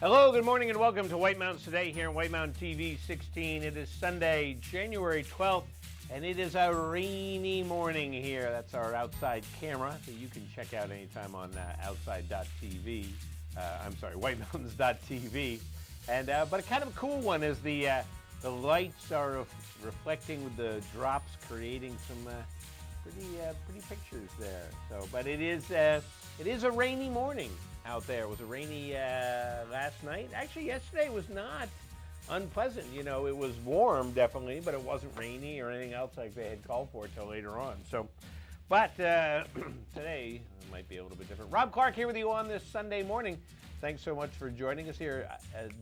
Hello, good morning, and welcome to White Mountains Today here on White Mountain TV 16. It is Sunday, January 12th, and it is a rainy morning here. That's our outside camera that you can check out anytime on outside.tv. whitemountains.tv. And but kind of a cool one is the lights are reflecting with the drops, creating some pretty pictures there. So, but it is a rainy morning out there. It was a rainy last night. Actually, yesterday was not unpleasant. You know, it was warm, definitely, but it wasn't rainy or anything else like they had called for till later on. So, but today might be a little bit different. Rob Clark here with you on this Sunday morning. Thanks so much for joining us here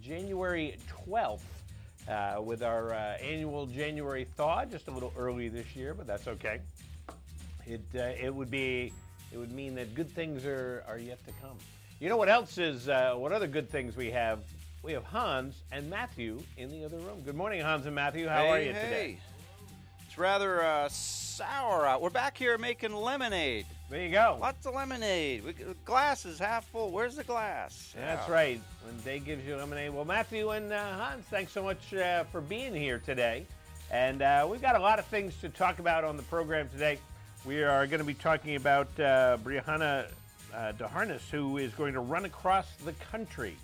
January 12th with our annual January thaw. Just a little early this year, but that's okay. It would mean that good things are yet to come. You know what else is, what other good things we have? We have Hans and Matthew in the other room. Good morning, Hans and Matthew. How are you today? It's rather sour out. We're back here making lemonade. There you go. Lots of lemonade. The glass is half full. Where's the glass? That's right. When Day gives you lemonade. Well, Matthew and Hans, thanks so much for being here today. And we've got a lot of things to talk about on the program today. We are going to be talking about Brianna DeHarness, who is going to run across the country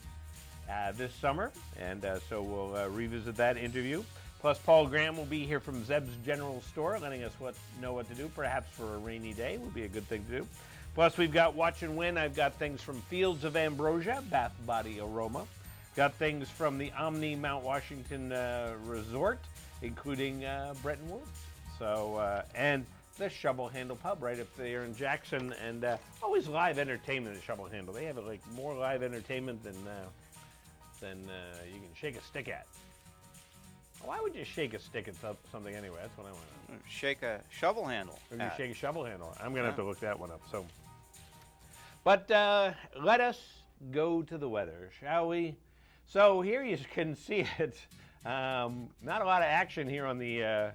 this summer, and so we'll revisit that interview. Plus, Paul Graham will be here from Zeb's General Store, letting us know what to do, perhaps for a rainy day would be a good thing to do. Plus, we've got Watch and Win. I've got things from Fields of Ambrosia, Bath Body Aroma. Got things from the Omni Mount Washington Resort, including Bretton Woods. So, and the Shovel Handle Pub right up there in Jackson, and always live entertainment at Shovel Handle. They have like more live entertainment than you can shake a stick at. Why would you shake a stick at something anyway? That's what I want to know. Shake a shovel handle. Or you shake a shovel handle. I'm going to have to look that one up. So, but let us go to the weather, shall we? So here you can see it. Not a lot of action here on the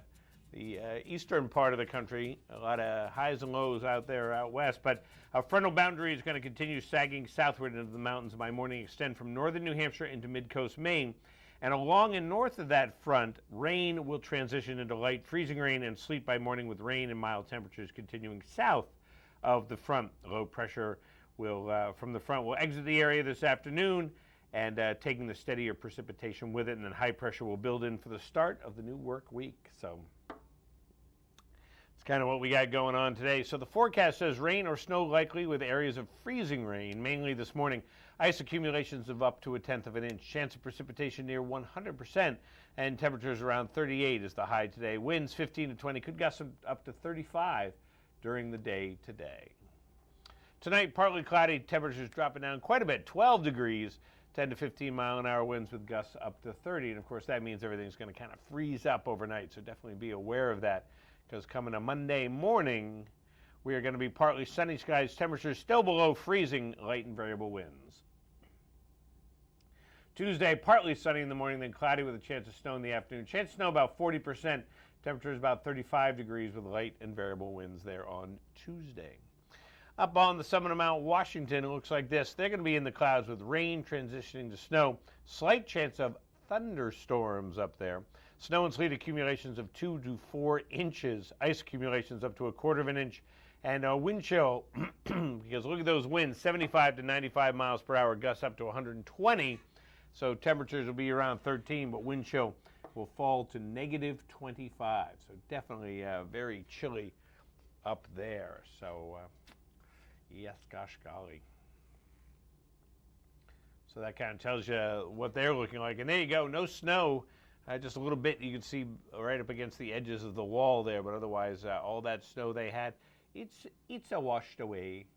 eastern part of the country. A lot of highs and lows out there out west, but a frontal boundary is going to continue sagging southward into the mountains by morning, extend from northern New Hampshire into mid-coast Maine. And along and north of that front, rain will transition into light freezing rain and sleet by morning, with rain and mild temperatures continuing south of the front. Low pressure from the front will exit the area this afternoon, and taking the steadier precipitation with it, and then high pressure will build in for the start of the new work week. So it's kind of what we got going on today. So the forecast says rain or snow likely, with areas of freezing rain, mainly this morning. Ice accumulations of up to 1/10 of an inch. Chance of precipitation near 100%, and temperatures around 38 is the high today. Winds 15 to 20, could gust up to 35 during the day today. Tonight, partly cloudy, temperatures dropping down quite a bit, 12 degrees, 10 to 15 mile-an-hour winds with gusts up to 30. And of course, that means everything's going to kind of freeze up overnight, so definitely be aware of that, because coming to Monday morning, we are going to be partly sunny skies, temperatures still below freezing, light and variable winds. Tuesday, partly sunny in the morning, then cloudy with a chance of snow in the afternoon. Chance of snow about 40%, temperatures about 35 degrees with light and variable winds there on Tuesday. Up on the summit of Mount Washington, it looks like this. They're going to be in the clouds with rain transitioning to snow. Slight chance of thunderstorms up there. Snow and sleet accumulations of 2 to 4 inches. Ice accumulations up to 1/4 of an inch. And wind chill, because look at those winds, 75 to 95 miles per hour, gusts up to 120. So temperatures will be around 13, but wind chill will fall to -25. So definitely very chilly up there. So yes, gosh golly. So that kind of tells you what they're looking like. And there you go, no snow. Just a little bit you can see right up against the edges of the wall there, but otherwise all that snow they had, it's washed away.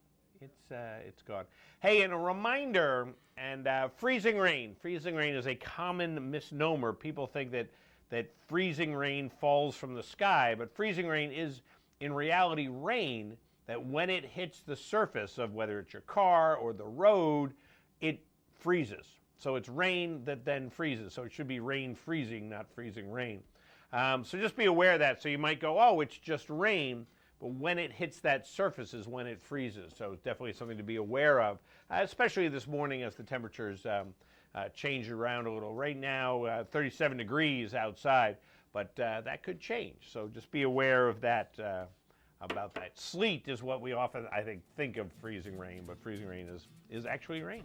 It's gone. Hey, and a reminder, and freezing rain. Freezing rain is a common misnomer. People think that freezing rain falls from the sky, but freezing rain is in reality rain that when it hits the surface of whether it's your car or the road, it freezes. So it's rain that then freezes. So it should be rain freezing, not freezing rain. So just be aware of that. So you might go, oh, it's just rain. But when it hits that surface is when it freezes. So it's definitely something to be aware of, especially this morning as the temperatures change around a little. Right now, 37 degrees outside, but that could change. So just be aware of that. About that. Sleet is what we often, I think of freezing rain, but freezing rain is actually rain.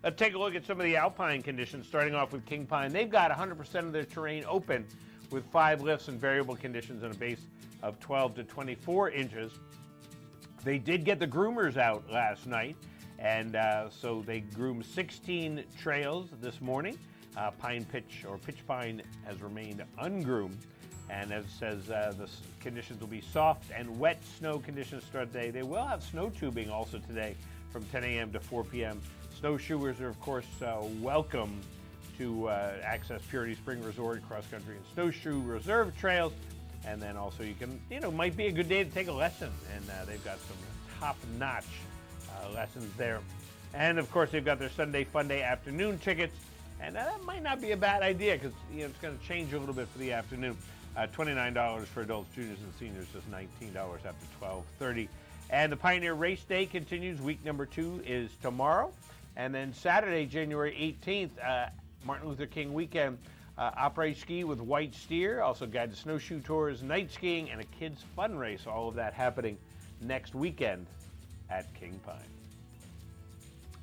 Let's take a look at some of the alpine conditions, starting off with King Pine. They've got 100% of their terrain open with 5 lifts and variable conditions and a base of 12 to 24 inches. They did get the groomers out last night, and so they groomed 16 trails this morning. Pine pitch or pitch pine has remained ungroomed. And as it says, the conditions will be soft and wet snow conditions start today. They will have snow tubing also today from 10 a.m. to 4 p.m. Snowshoers are, of course, welcome to access Purity Spring Resort, cross-country and snowshoe reserve trails. And then also you can, might be a good day to take a lesson. And they've got some top-notch lessons there. And, of course, they've got their Sunday Fun Day afternoon tickets. And that might not be a bad idea because it's going to change a little bit for the afternoon. $29 for adults, juniors, and seniors, just $19 after 12:30. And the Pioneer Race Day continues. Week number 2 is tomorrow. And then Saturday, January 18th, Martin Luther King weekend, Après Ski with White Steer, also guided snowshoe tours, night skiing, and a kids' fun race. All of that happening next weekend at King Pine.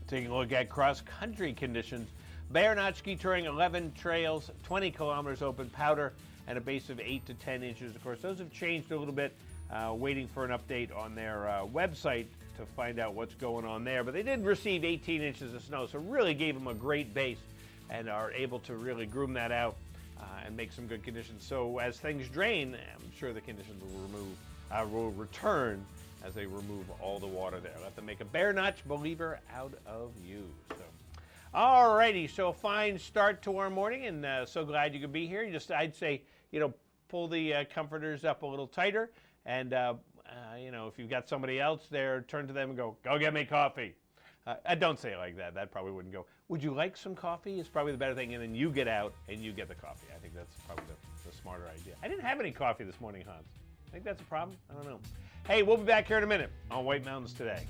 Taking a look at cross-country conditions. Bear Notch Ski Touring, 11 trails, 20 kilometers open powder, and a base of 8 to 10 inches. Of course, those have changed a little bit, waiting for an update on their website to find out what's going on there. But they did receive 18 inches of snow, so really gave them a great base and are able to really groom that out and make some good conditions. So as things drain, I'm sure the conditions will return as they remove all the water there. Let them make a Bear Notch believer out of you. So. All righty, so a fine start to our morning, and so glad you could be here. I'd say, pull the comforters up a little tighter, and, if you've got somebody else there, turn to them and go get me coffee. Don't say it like that. That probably wouldn't go. Would you like some coffee? Is probably the better thing, and then you get out and you get the coffee. I think that's probably the smarter idea. I didn't have any coffee this morning, Hans. I think that's a problem. I don't know. Hey, we'll be back here in a minute on White Mountains Today.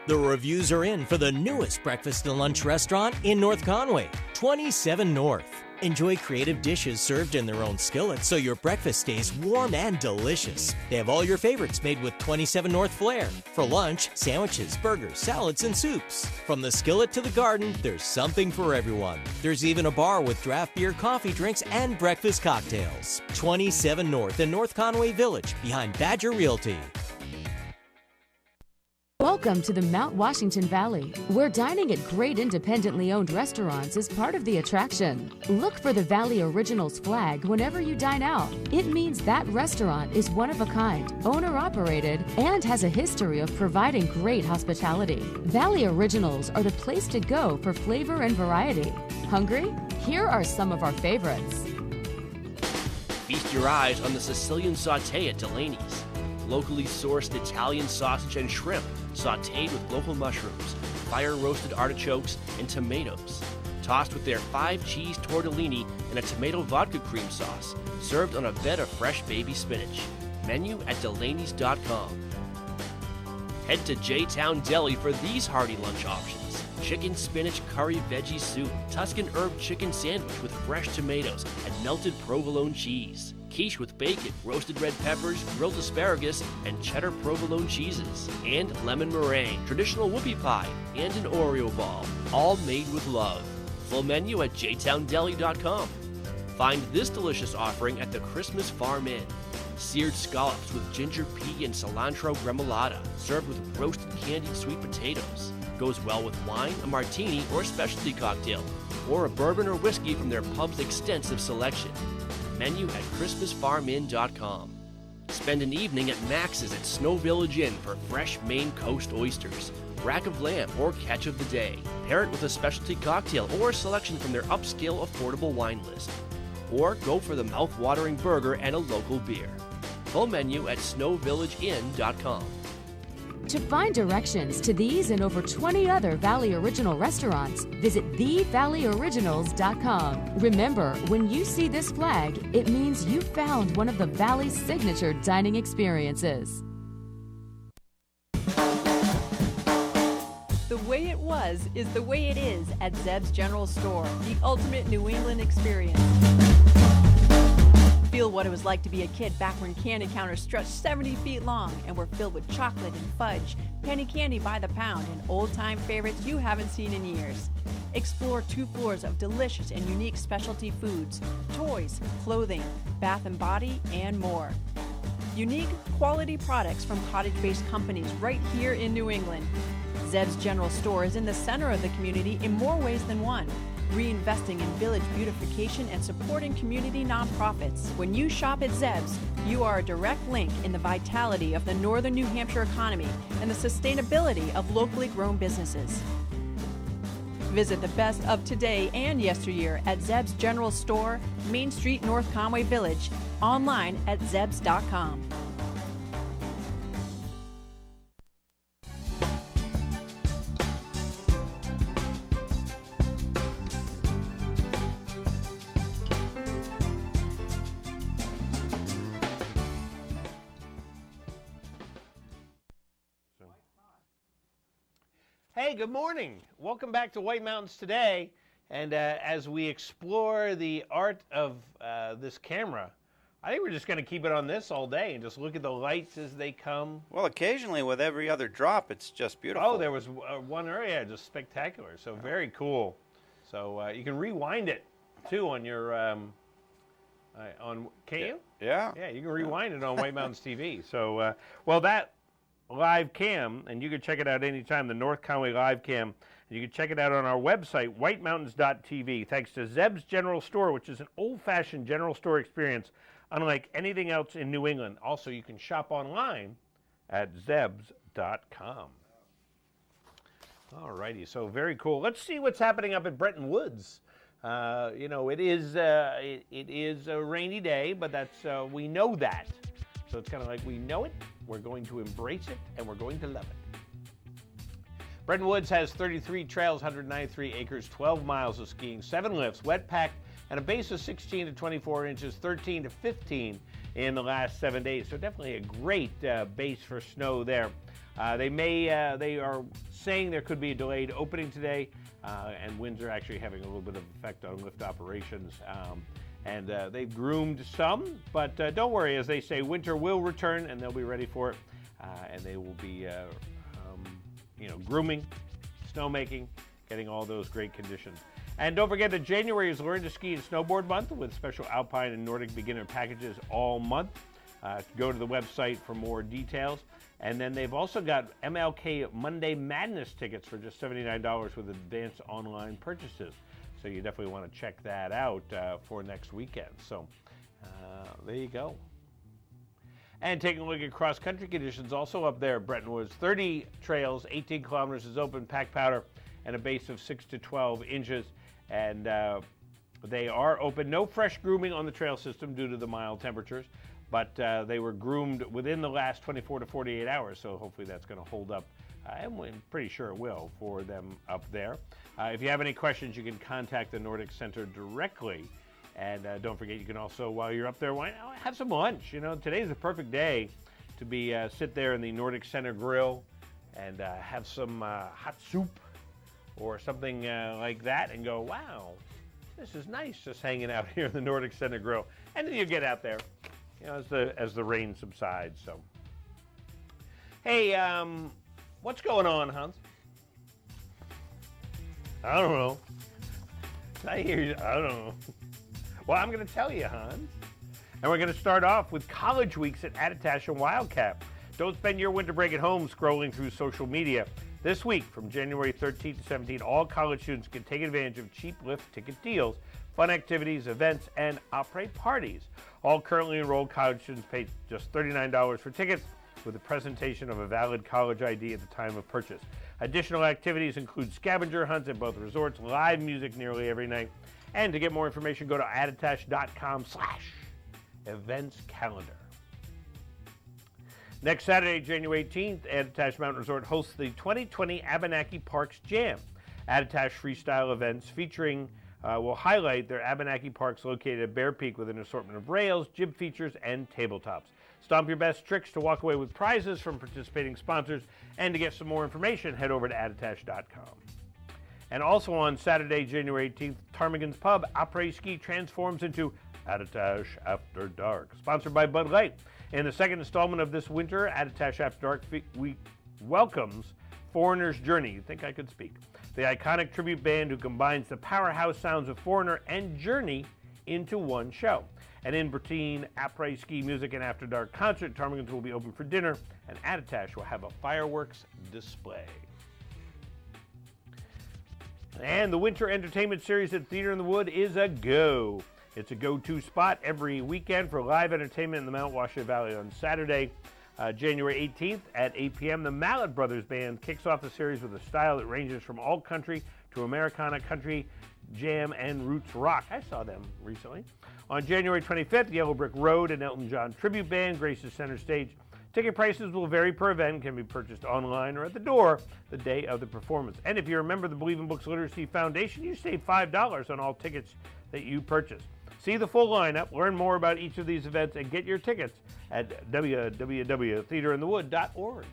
The reviews are in for the newest breakfast and lunch restaurant in North Conway, 27 North. Enjoy creative dishes served in their own skillet so your breakfast stays warm and delicious. They have all your favorites made with 27 North flair. For lunch, sandwiches, burgers, salads, and soups. From the skillet to the garden, there's something for everyone. There's even a bar with draft beer, coffee drinks, and breakfast cocktails. 27 North in North Conway Village, behind Badger Realty. Welcome to the Mount Washington Valley, where dining at great independently owned restaurants is part of the attraction. Look for the Valley Originals flag whenever you dine out. It means that restaurant is one of a kind, owner-operated, and has a history of providing great hospitality. Valley Originals are the place to go for flavor and variety. Hungry? Here are some of our favorites. Feast your eyes on the Sicilian sauté at Delaney's. Locally sourced Italian sausage and shrimp, sautéed with local mushrooms, fire-roasted artichokes, and tomatoes. Tossed with their 5-cheese tortellini and a tomato vodka cream sauce, served on a bed of fresh baby spinach. Menu at Delaney's.com. Head to J-Town Deli for these hearty lunch options. Chicken spinach curry veggie soup, Tuscan herb chicken sandwich with fresh tomatoes and melted provolone cheese. Quiche with bacon, roasted red peppers, grilled asparagus, and cheddar provolone cheeses. And lemon meringue, traditional whoopie pie, and an Oreo ball, all made with love. Full menu at jtowndeli.com. Find this delicious offering at the Christmas Farm Inn. Seared scallops with ginger pea and cilantro gremolata, served with roasted candied sweet potatoes. goes well with wine, a martini, or a specialty cocktail, or a bourbon or whiskey from their pub's extensive selection. Menu at ChristmasFarmInn.com. Spend an evening at Max's at Snow Village Inn for fresh Maine Coast oysters, rack of lamb, or catch of the day. Pair it with a specialty cocktail or a selection from their upscale affordable wine list. Or go for the mouth-watering burger and a local beer. Full menu at SnowVillageInn.com. To find directions to these and over 20 other Valley Original restaurants, visit TheValleyOriginals.com. Remember, when you see this flag, it means you found one of the Valley's signature dining experiences. The way it was is the way it is at Zeb's General Store, the ultimate New England experience. Feel what it was like to be a kid back when candy counters stretched 70 feet long and were filled with chocolate and fudge, penny candy by the pound, and old-time favorites you haven't seen in years. Explore 2 floors of delicious and unique specialty foods, toys, clothing, bath and body, and more. Unique, quality products from cottage-based companies right here in New England. Zeb's General Store is in the center of the community in more ways than one, reinvesting in village beautification and supporting community nonprofits. When you shop at Zeb's, you are a direct link in the vitality of the northern New Hampshire economy and the sustainability of locally grown businesses. Visit the best of today and yesteryear at Zeb's General Store, Main Street, North Conway Village, online at zebs.com. Hey, good morning. Welcome back to White Mountains Today. And as we explore the art of this camera, I think we're just going to keep it on this all day and just look at the lights as they come. Well, occasionally with every other drop, it's just beautiful. Oh, there was one area just spectacular. So very cool. So you can rewind it too on your can't you? Yeah. Yeah, you can rewind it on White Mountains TV. So well, that live cam, and you can check it out anytime, the North Conway live cam. You can check it out on our website, whitemountains.tv, thanks to Zeb's General Store, which is an old-fashioned general store experience unlike anything else in New England. Also, you can shop online at zebs.com. All righty, so very cool. Let's see what's happening up at Bretton Woods. You know, it is a rainy day, but that's we know that. So it's kind of like we know it, we're going to embrace it, and we're going to love it. Bretton Woods has 33 trails, 193 acres, 12 miles of skiing, 7 lifts, wet packed, and a base of 16 to 24 inches, 13 to 15 in the last 7 days. So definitely a great base for snow there. They are saying there could be a delayed opening today, and winds are actually having a little bit of effect on lift operations. And they've groomed some, but don't worry, as they say, winter will return and they'll be ready for it. And they will be, grooming, snowmaking, getting all those great conditions. And don't forget that January is Learn to Ski and Snowboard Month with special Alpine and Nordic beginner packages all month. Go to the website for more details. And then they've also got MLK Monday Madness tickets for just $79 with advanced online purchases. So you definitely want to check that out for next weekend. So there you go. And taking a look at cross-country conditions also up there at Bretton Woods. 30 trails, 18 kilometers is open, packed powder, and a base of 6 to 12 inches. And they are open. No fresh grooming on the trail system due to the mild temperatures, but they were groomed within the last 24 to 48 hours, so hopefully that's going to hold up. I'm pretty sure it will for them up there. If you have any questions, you can contact the Nordic Center directly. And don't forget, you can also, while you're up there, have some lunch. You know, today's the perfect day to be sit there in the Nordic Center grill and have some hot soup or something like that and go, wow, this is nice just hanging out here in the Nordic Center grill. And then you get out there, you know, as the rain subsides. So, hey, what's going on, Hans? I don't know. I hear you. I don't know. Well, I'm going to tell you, Hans. And we're going to start off with college weeks at Attitash and Wildcat. Don't spend your winter break at home scrolling through social media. This week, from January 13th to 17th, all college students can take advantage of cheap lift ticket deals, fun activities, events, and après parties. All currently enrolled college students pay just $39 for tickets with the presentation of a valid college ID at the time of purchase. Additional activities include scavenger hunts at both resorts, live music nearly every night, and to get more information, go to Attitash.com/events calendar. Next Saturday, January 18th, Attitash Mountain Resort hosts the 2020 Abenaki Parks Jam. Attitash freestyle events featuring will highlight their Abenaki Parks located at Bear Peak with an assortment of rails, jib features, and tabletops. Stomp your best tricks to walk away with prizes from participating sponsors, and to get some more information, head over to Attitash.com. And also on Saturday, January 18th, Ptarmigan's Pub Après Ski transforms into Attitash After Dark, sponsored by Bud Light. In the second installment of this winter, Attitash After Dark week welcomes Foreigner's Journey. You think I could speak? The iconic tribute band who combines the powerhouse sounds of Foreigner and Journey into one show. And in between après ski music and After Dark concert, Ptarmigan's will be open for dinner, and Attitash will have a fireworks display. And the Winter Entertainment Series at Theater in the Wood is a go. It's a go-to spot every weekend for live entertainment in the Mount Washington Valley. On Saturday, January 18th at 8 p.m., the Mallet Brothers Band kicks off the series with a style that ranges from alt country to Americana, country, jam, and roots rock. I saw them recently. On January 25th, Yellow Brick Road and Elton John Tribute Band graces center stage. Ticket prices will vary per event and can be purchased online or at the door the day of the performance. And if you're a member of the Believe in Books Literacy Foundation, you save $5 on all tickets that you purchase. See the full lineup, learn more about each of these events, and get your tickets at www.theaterinthewood.org.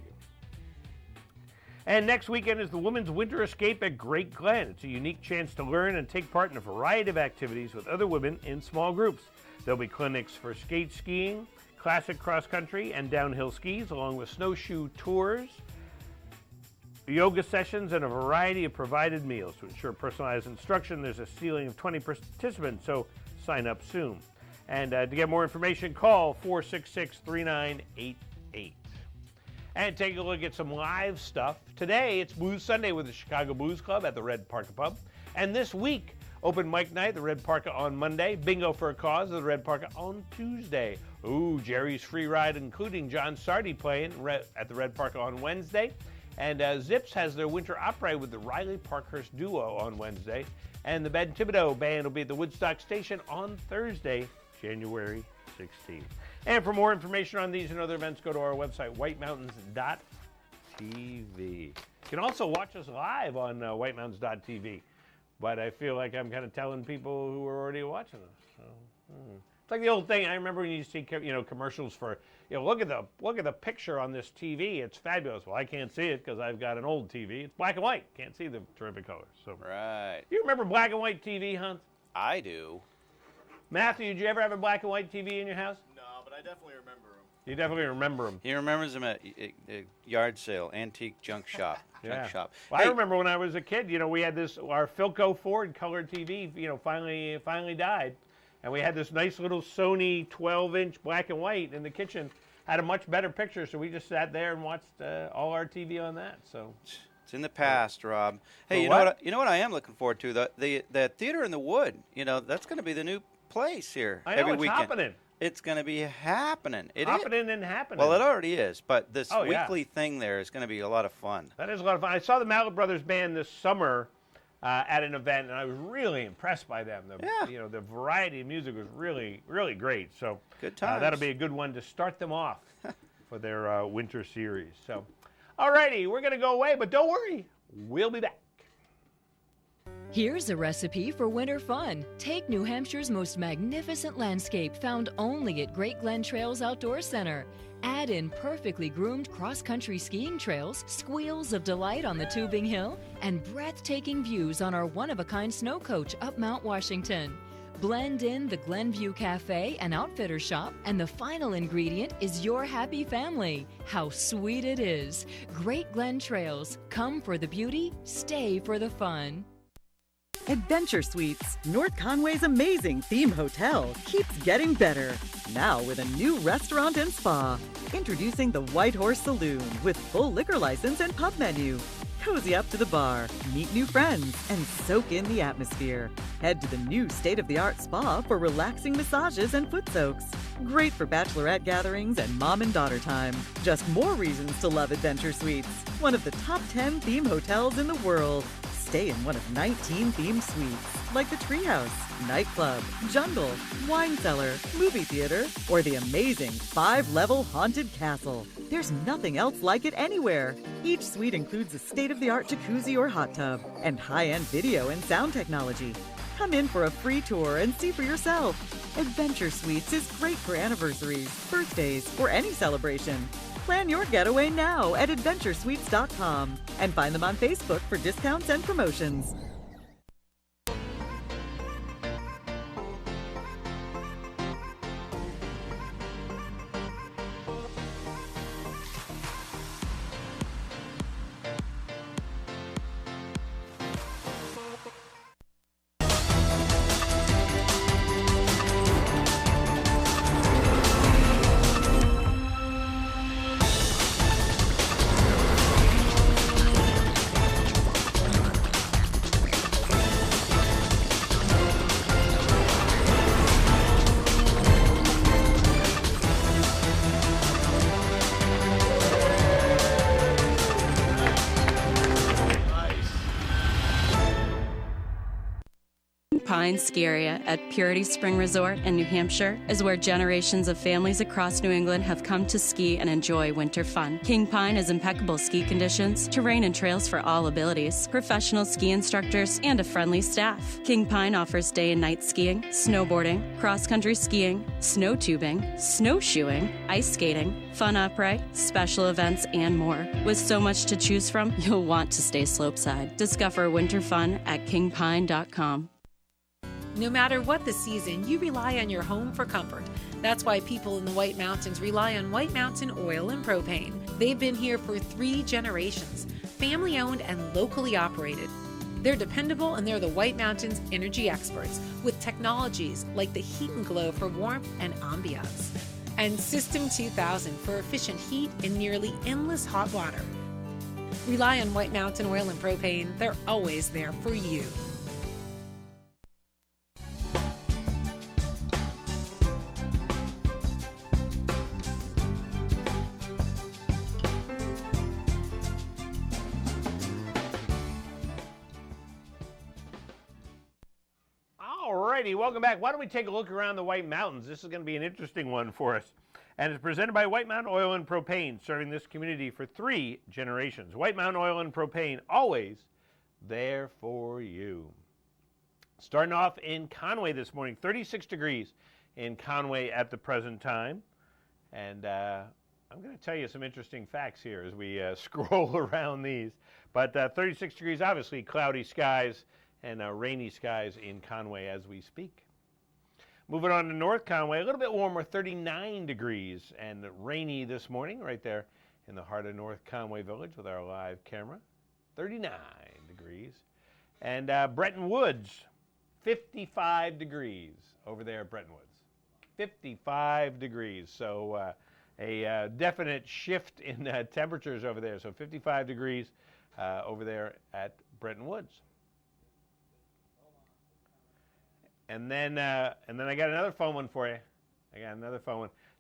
And next weekend is the Women's Winter Escape at Great Glen. It's a unique chance to learn and take part in a variety of activities with other women in small groups. There'll be clinics for skate skiing, classic cross-country and downhill skis, along with snowshoe tours, yoga sessions, and a variety of provided meals. To ensure personalized instruction, there's a ceiling of 20 participants, so sign up soon. And to get more information, call 466-3988. And take a look at some live stuff. Today, it's Blues Sunday with the Chicago Blues Club at the Red Parka Pub. And this week, open mic night, the Red Parka on Monday. Bingo for a Cause, the Red Parka on Tuesday. Ooh, Jerry's Free Ride, including John Sardi playing at the Red Parka on Wednesday. And Zips has their winter opera with the Riley Parkhurst Duo on Wednesday. And the Ben Thibodeau Band will be at the Woodstock Station on Thursday, January 16th. And for more information on these and other events, go to our website, whitemountains.tv. You can also watch us live on whitemountains.tv. But I feel like I'm kind of telling people who are already watching us. So, It's like the old thing. I remember when you see commercials for, look at the picture on this TV. It's fabulous. Well, I can't see it because I've got an old TV. It's black and white. Can't see the terrific colors. So right. You remember black and white TV, Hans? I do. Matthew, did you ever have a black and white TV in your house? No, but I definitely remember them. You definitely remember them. He remembers them at a yard sale, antique junk shop. Yeah. Shop. Well, Hey, I remember when I was a kid, we had our Philco Ford color TV, finally died. And we had this nice little Sony 12-inch black and white in the kitchen. Had a much better picture, so we just sat there and watched all our TV on that. So it's in the past, Rob. Hey, Well, you know what I am looking forward to? The Theater in the Wood. That's going to be the new place here I know every it's weekend. happening. It's going to be happening. Happening and happening. Well, it already is, but this Oh, yeah. weekly thing there is going to be a lot of fun. That is a lot of fun. I saw the Mallet Brothers Band this summer at an event, and I was really impressed by them. The variety of music was really, really great. So Good times. that'll be a good one to start them off for their winter series. So, all righty, we're going to go away, but don't worry, we'll be back. Here's a recipe for winter fun. Take New Hampshire's most magnificent landscape found only at Great Glen Trails Outdoor Center. Add in perfectly groomed cross-country skiing trails, squeals of delight on the Tubing Hill, and breathtaking views on our one-of-a-kind snow coach up Mount Washington. Blend in the Glenview Cafe and Outfitter Shop, and the final ingredient is your happy family. How sweet it is. Great Glen Trails. Come for the beauty, stay for the fun. Adventure Suites, North Conway's amazing theme hotel, keeps getting better. Now with a new restaurant and spa. Introducing the White Horse Saloon with full liquor license and pub menu. Cozy up to the bar, meet new friends, and soak in the atmosphere. Head to the new state-of-the-art spa for relaxing massages and foot soaks. Great for bachelorette gatherings and mom and daughter time. Just more reasons to love Adventure Suites, one of the top 10 theme hotels in the world. Stay in one of 19 theme suites, like the Treehouse, Nightclub, Jungle, Wine Cellar, Movie Theater, or the amazing 5-level Haunted Castle. There's nothing else like it anywhere. Each suite includes a state-of-the-art jacuzzi or hot tub and high-end video and sound technology. Come in for a free tour and see for yourself. Adventure Suites is great for anniversaries, birthdays, or any celebration. Plan your getaway now at adventuresuites.com and find them on Facebook for discounts and promotions. Pine Ski Area at Purity Spring Resort in New Hampshire is where generations of families across New England have come to ski and enjoy winter fun. King Pine has impeccable ski conditions, terrain and trails for all abilities, professional ski instructors, and a friendly staff. King Pine offers day and night skiing, snowboarding, cross-country skiing, snow tubing, snowshoeing, ice skating, fun upright, special events, and more. With so much to choose from, you'll want to stay slopeside. Discover winter fun at kingpine.com. No matter what the season, you rely on your home for comfort. That's why people in the White Mountains rely on White Mountain Oil and Propane. They've been here for 3 generations, family owned and locally operated. They're dependable and they're the White Mountains energy experts with technologies like the Heat and Glow for warmth and ambiance, and System 2000 for efficient heat and nearly endless hot water. Rely on White Mountain Oil and Propane. They're always there for you. Alrighty, welcome back. Why don't we take a look around the White Mountains? This is going to be an interesting one for us. And it's presented by White Mountain Oil and Propane, serving this community for 3 generations. White Mountain Oil and Propane, always there for you. Starting off in Conway this morning, 36 degrees in Conway at the present time. And I'm going to tell you some interesting facts here as we scroll around these. But 36 degrees, obviously cloudy skies and rainy skies in Conway as we speak. Moving on to North Conway, a little bit warmer, 39 degrees and rainy this morning right there in the heart of North Conway Village with our live camera. 39 degrees. And Bretton Woods, 55 degrees over there at Bretton Woods. 55 degrees. So a definite shift in temperatures over there. So 55 degrees over there at Bretton Woods. And then I got another fun one for you.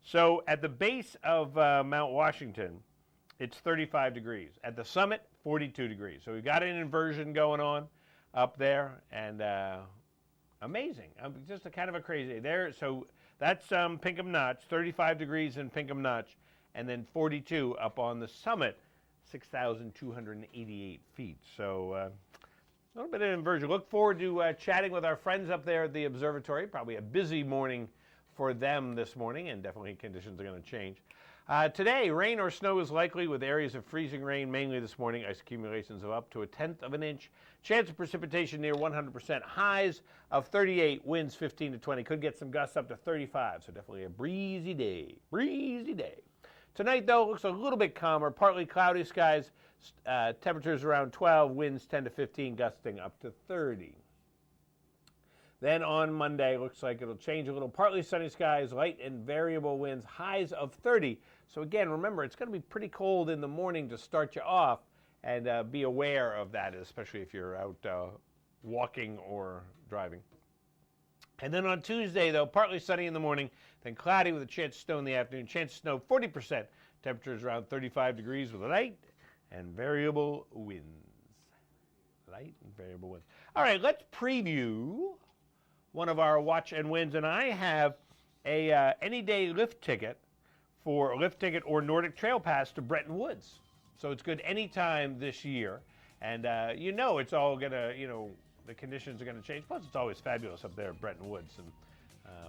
So at the base of Mount Washington, it's 35 degrees. At the summit, 42 degrees. So we've got an inversion going on up there, and amazing. Just a kind of a crazy day there. So that's Pinkham Notch, 35 degrees in Pinkham Notch, and then 42 up on the summit, 6,288 feet. So a little bit of inversion. Look forward to chatting with our friends up there at the observatory. Probably a busy morning for them this morning, and definitely conditions are going to change. Today, rain or snow is likely with areas of freezing rain mainly this morning. Ice accumulations of up to 1/10 of an inch. Chance of precipitation near 100%. Highs of 38, winds 15 to 20. Could get some gusts up to 35, so definitely a breezy day. Breezy day. Tonight, though, looks a little bit calmer. Partly cloudy skies. Temperatures around 12, winds 10 to 15, gusting up to 30. Then on Monday, looks like it'll change a little. Partly sunny skies, light and variable winds, highs of 30. So again, remember, it's going to be pretty cold in the morning to start you off, and be aware of that, especially if you're out walking or driving. And then on Tuesday, though, partly sunny in the morning, then cloudy with a chance of snow in the afternoon. Chance of snow 40%. Temperatures around 35 degrees with light and variable winds. Light and variable winds. All right, let's preview one of our watch and wins. And I have a any day lift ticket or Nordic Trail Pass to Bretton Woods. So it's good anytime this year. And it's all going to, the conditions are going to change. Plus, it's always fabulous up there at Bretton Woods, and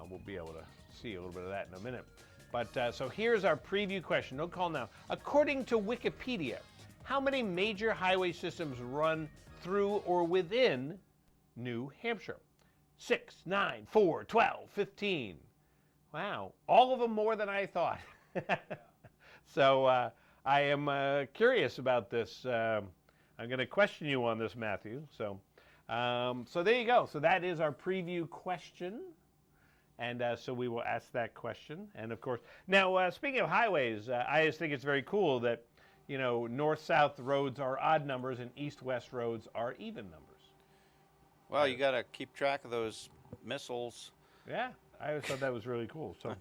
we'll be able to see a little bit of that in a minute. But so here's our preview question. Don't call now. According to Wikipedia, how many major highway systems run through or within New Hampshire? 6, 9, 4, 12, 15. Wow, all of them more than I thought. So I am curious about this. I'm going to question you on this, Matthew. So there you go. So that is our preview question. And so we will ask that question. And of course, now speaking of highways, I just think it's very cool that, north-south roads are odd numbers and east-west roads are even numbers. Well, you got to keep track of those missiles. Yeah, I always thought that was really cool. So,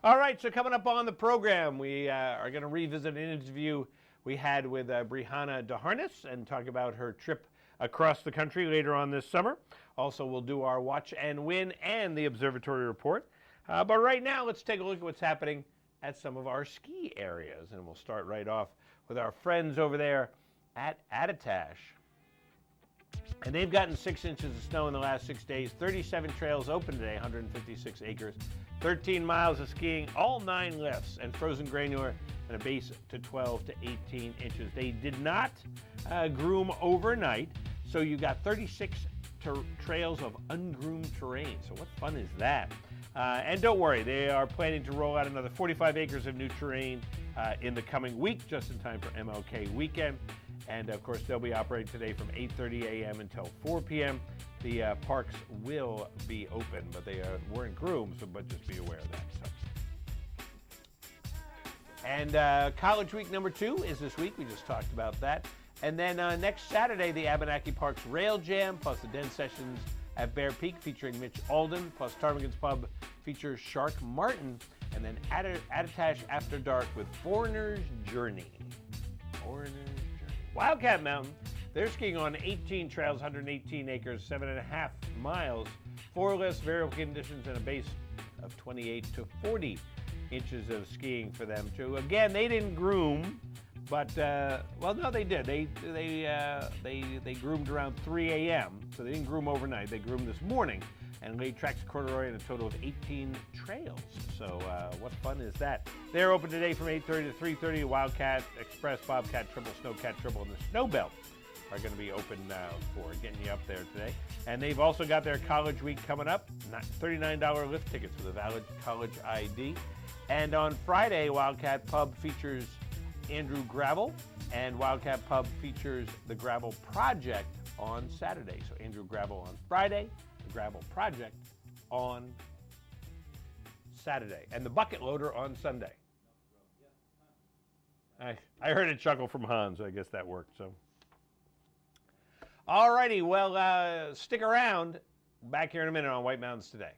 all right. So coming up on the program, we are going to revisit an interview we had with Brihanna DeHarness and talk about her trip across the country later on this summer. Also, we'll do our Watch and Win and the Observatory Report. But right now, let's take a look at what's happening at some of our ski areas. And we'll start right off with our friends over there at Attitash. And they've gotten 6 inches of snow in the last 6 days. 37 trails open today, 156 acres. 13 miles of skiing, all 9 lifts, and frozen granular and a base to 12 to 18 inches. They did not groom overnight, so you got 36 trails of ungroomed terrain. So what fun is that? And don't worry, they are planning to roll out another 45 acres of new terrain in the coming week, just in time for MLK weekend. And of course, they'll be operating today from 8:30 a.m. until 4 p.m. The parks will be open, but they weren't groomed, but just be aware of that. So. And College Week number 2 is this week. We just talked about that. And then next Saturday, the Abenaki Parks Rail Jam, plus the Den Sessions at Bear Peak featuring Mitch Alden, plus Ptarmigan's Pub features Shark Martin, and then Attitash After Dark with Foreigner's Journey. Foreigner's Journey. Wildcat Mountain, they're skiing on 18 trails, 118 acres, 7.5 miles, 4 less variable conditions, and a base of 28 to 40 inches of skiing for them too. Again, they didn't groom, but no, they did. They groomed around 3 a.m. So they didn't groom overnight. They groomed this morning and laid tracks of corduroy in a total of 18 trails. So what fun is that? They're open today from 8:30 to 3:30. Wildcat, Express, Bobcat, Triple, Snowcat, Triple, and the Snowbelt are going to be open for getting you up there today. And they've also got their College Week coming up. $39 lift tickets with a valid college ID. And on Friday, Wildcat Pub features Andrew Gravel, and Wildcat Pub features the Gravel Project on Saturday. So Andrew Gravel on Friday, the Gravel Project on Saturday, and the Bucket Loader on Sunday. I heard a chuckle from Hans. I guess that worked. So, all righty. Well, stick around. Back here in a minute on White Mountains Today.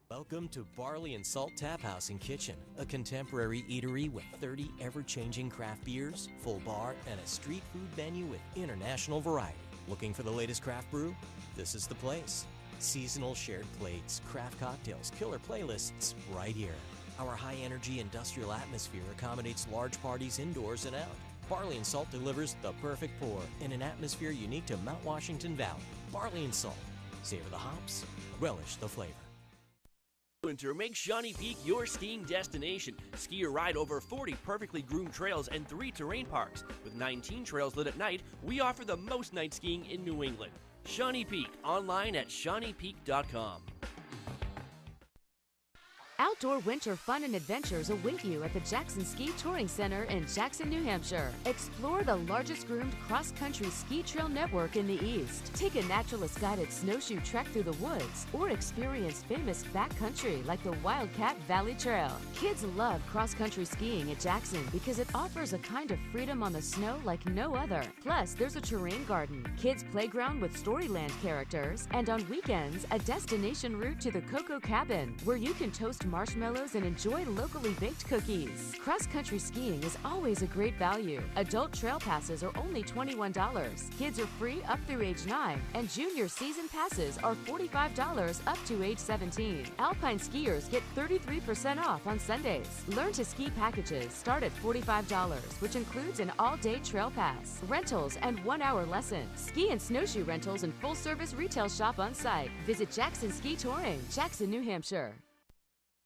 Welcome to Barley and Salt Tap House and Kitchen, a contemporary eatery with 30 ever-changing craft beers, full bar, and a street food menu with international variety. Looking for the latest craft brew? This is the place. Seasonal shared plates, craft cocktails, killer playlists, right here. Our high-energy industrial atmosphere accommodates large parties indoors and out. Barley and Salt delivers the perfect pour in an atmosphere unique to Mount Washington Valley. Barley and Salt. Savor the hops, relish the flavor. Winter, make Shawnee Peak your skiing destination. Ski or ride over 40 perfectly groomed trails and 3 terrain parks. With 19 trails lit at night, we offer the most night skiing in New England. Shawnee Peak, online at ShawneePeak.com. Outdoor winter fun and adventures await you at the Jackson Ski Touring Center in Jackson, New Hampshire. Explore the largest groomed cross-country ski trail network in the East. Take a naturalist-guided snowshoe trek through the woods or experience famous backcountry like the Wildcat Valley Trail. Kids love cross-country skiing at Jackson because it offers a kind of freedom on the snow like no other. Plus, there's a terrain garden, kids playground with Storyland characters, and on weekends, a destination route to the Cocoa Cabin where you can toast marshmallows and enjoy locally baked cookies. Cross-country skiing is always a great value. Adult trail passes are only $21. Kids are free up through age 9, and junior season passes are $45 up to age 17. Alpine skiers get 33% off on Sundays. Learn to ski packages start at $45, which includes an all-day trail pass, rentals, and 1-hour lessons. Ski and snowshoe rentals and full-service retail shop on site. Visit Jackson Ski Touring, Jackson, New Hampshire.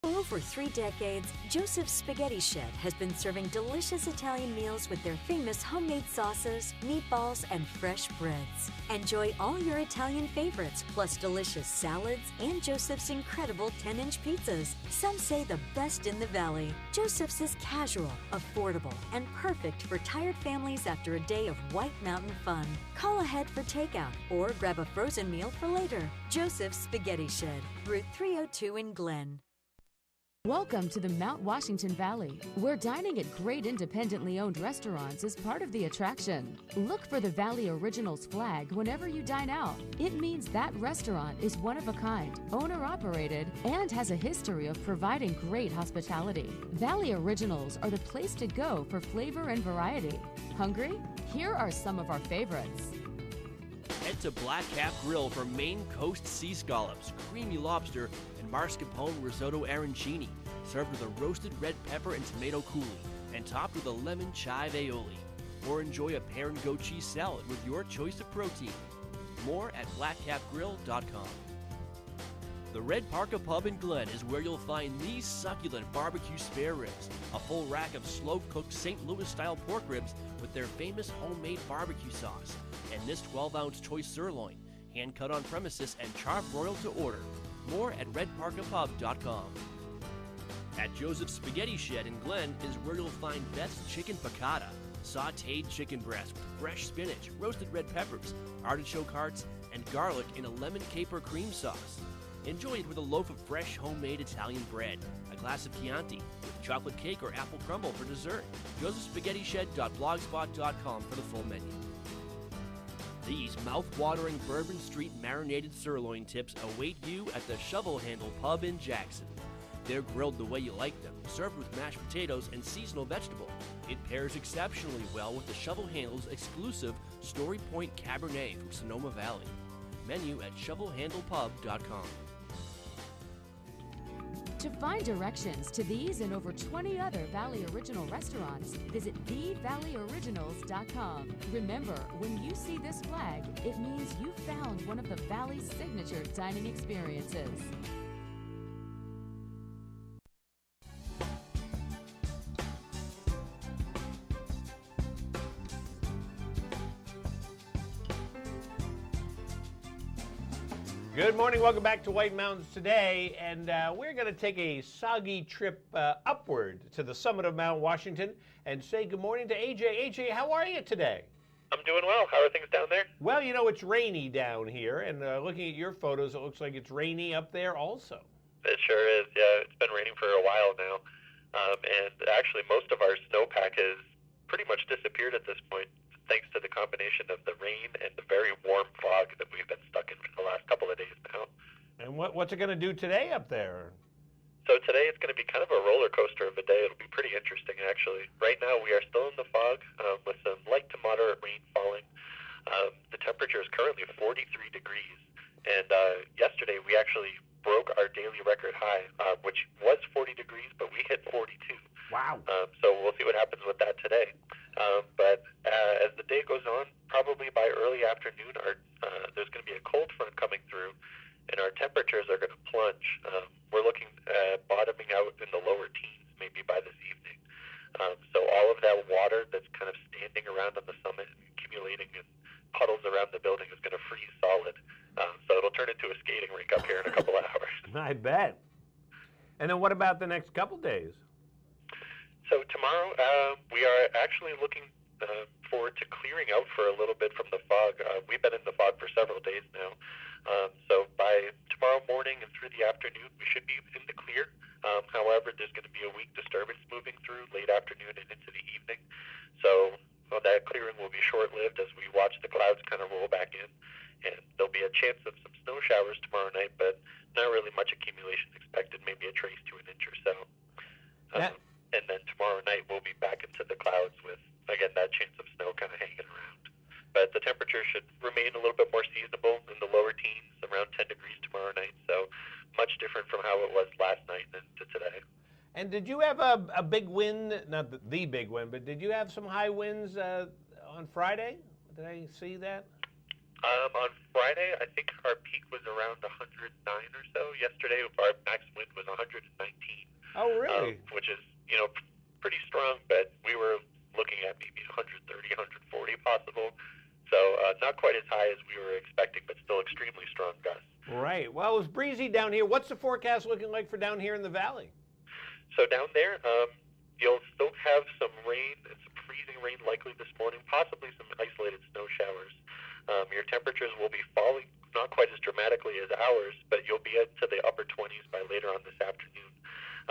For over 3 decades, Joseph's Spaghetti Shed has been serving delicious Italian meals with their famous homemade sauces, meatballs, and fresh breads. Enjoy all your Italian favorites, plus delicious salads and Joseph's incredible 10-inch pizzas. Some say the best in the valley. Joseph's is casual, affordable, and perfect for tired families after a day of White Mountain fun. Call ahead for takeout or grab a frozen meal for later. Joseph's Spaghetti Shed, Route 302 in Glen. Welcome to the Mount Washington Valley, where dining at great independently owned restaurants is part of the attraction. Look for the Valley Originals flag whenever you dine out. It means that restaurant is one of a kind, owner-operated, and has a history of providing great hospitality. Valley Originals are the place to go for flavor and variety. Hungry? Here are some of our favorites. Head to Black Cap Grill for Maine Coast sea scallops, creamy lobster, and mascarpone risotto arancini, served with a roasted red pepper and tomato coulis, and topped with a lemon chive aioli. Or enjoy a pear and goat cheese salad with your choice of protein. More at blackcapgrill.com. The Red Parka Pub in Glen is where you'll find these succulent barbecue spare ribs, a full rack of slow-cooked St. Louis-style pork ribs with their famous homemade barbecue sauce, and this 12-ounce choice sirloin, hand-cut on premises and char-broiled to order. More at redparkapub.com. At Joseph's Spaghetti Shed in Glen is where you'll find Beth's Chicken Piccata, sautéed chicken breast with fresh spinach, roasted red peppers, artichoke hearts, and garlic in a lemon caper cream sauce. Enjoy it with a loaf of fresh homemade Italian bread, a glass of Chianti, with chocolate cake or apple crumble for dessert. josephspaghettished.blogspot.com for the full menu. These mouth-watering Bourbon Street marinated sirloin tips await you at the Shovel Handle Pub in Jackson. They're grilled the way you like them, served with mashed potatoes and seasonal vegetable. It pairs exceptionally well with the Shovel Handle's exclusive Story Point Cabernet from Sonoma Valley. Menu at shovelhandlepub.com. To find directions to these and over 20 other Valley Original restaurants, visit thevalleyoriginals.com. Remember, when you see this flag, it means you found one of the Valley's signature dining experiences. Good morning. Welcome back to White Mountains today, and we're going to take a soggy trip upward to the summit of Mount Washington and say good morning to AJ. AJ, how are you today? I'm doing well. How are things down there? Well, you know, it's rainy down here, and looking at your photos, it looks like it's rainy up there also. It sure is, yeah. It's been raining for a while now, and actually most of our snowpack has pretty much disappeared at this point, thanks to the combination of the rain and the very warm fog that we've been stuck in for the last couple of days now. And what's it going to do today up there? So today it's going to be kind of a roller coaster of a day. It'll be pretty interesting, actually. Right now we are still in the fog with some light to moderate rain falling. The temperature is currently 43 degrees, and yesterday we actually broke our daily record high, which was 40 degrees, but we hit 42. Wow. So we'll see what happens with that today. But as the day goes on, probably by early afternoon, there's going to be a cold front coming through, and our temperatures are going to plunge. We're looking at bottoming out in the lower teens maybe by this evening. So all of that water that's kind of standing around on the summit and accumulating in puddles around the building is going to freeze solid. So it'll turn into a skating rink up here in a couple of hours. I bet. And then what about the next couple days? So tomorrow, we are actually looking forward to clearing out for a little bit from the fog. We've been in the fog for several days now. So by tomorrow morning and through the afternoon, we should be in the clear. However, there's going to be a weak disturbance moving through late afternoon and into the evening. So that clearing will be short-lived as we watch the clouds kind of roll back in. And there'll be a chance of some snow showers tomorrow night, but not really much accumulation expected, maybe a trace to an inch or so. And then tomorrow night we'll be back into the clouds with, again, that chance of snow kind of hanging around. But the temperature should remain a little bit more seasonable in the lower teens, around 10 degrees tomorrow night. So much different from how it was last night and to today. And did you have a big wind, not the big wind, but did you have some high winds on Friday? Did I see that? On Friday, I think our peak was around 109 or so. Yesterday, our max wind was 119. Oh, really? Which is, pretty strong, but we were looking at maybe 130, 140 possible. So not quite as high as we were expecting, but still extremely strong gusts. Right. Well, it was breezy down here. What's the forecast looking like for down here in the valley? So down there, you'll still have some rain and some freezing rain likely this morning, possibly some isolated snow showers. Your temperatures will be falling, not quite as dramatically as ours, but you'll be into the upper 20s by later on this afternoon.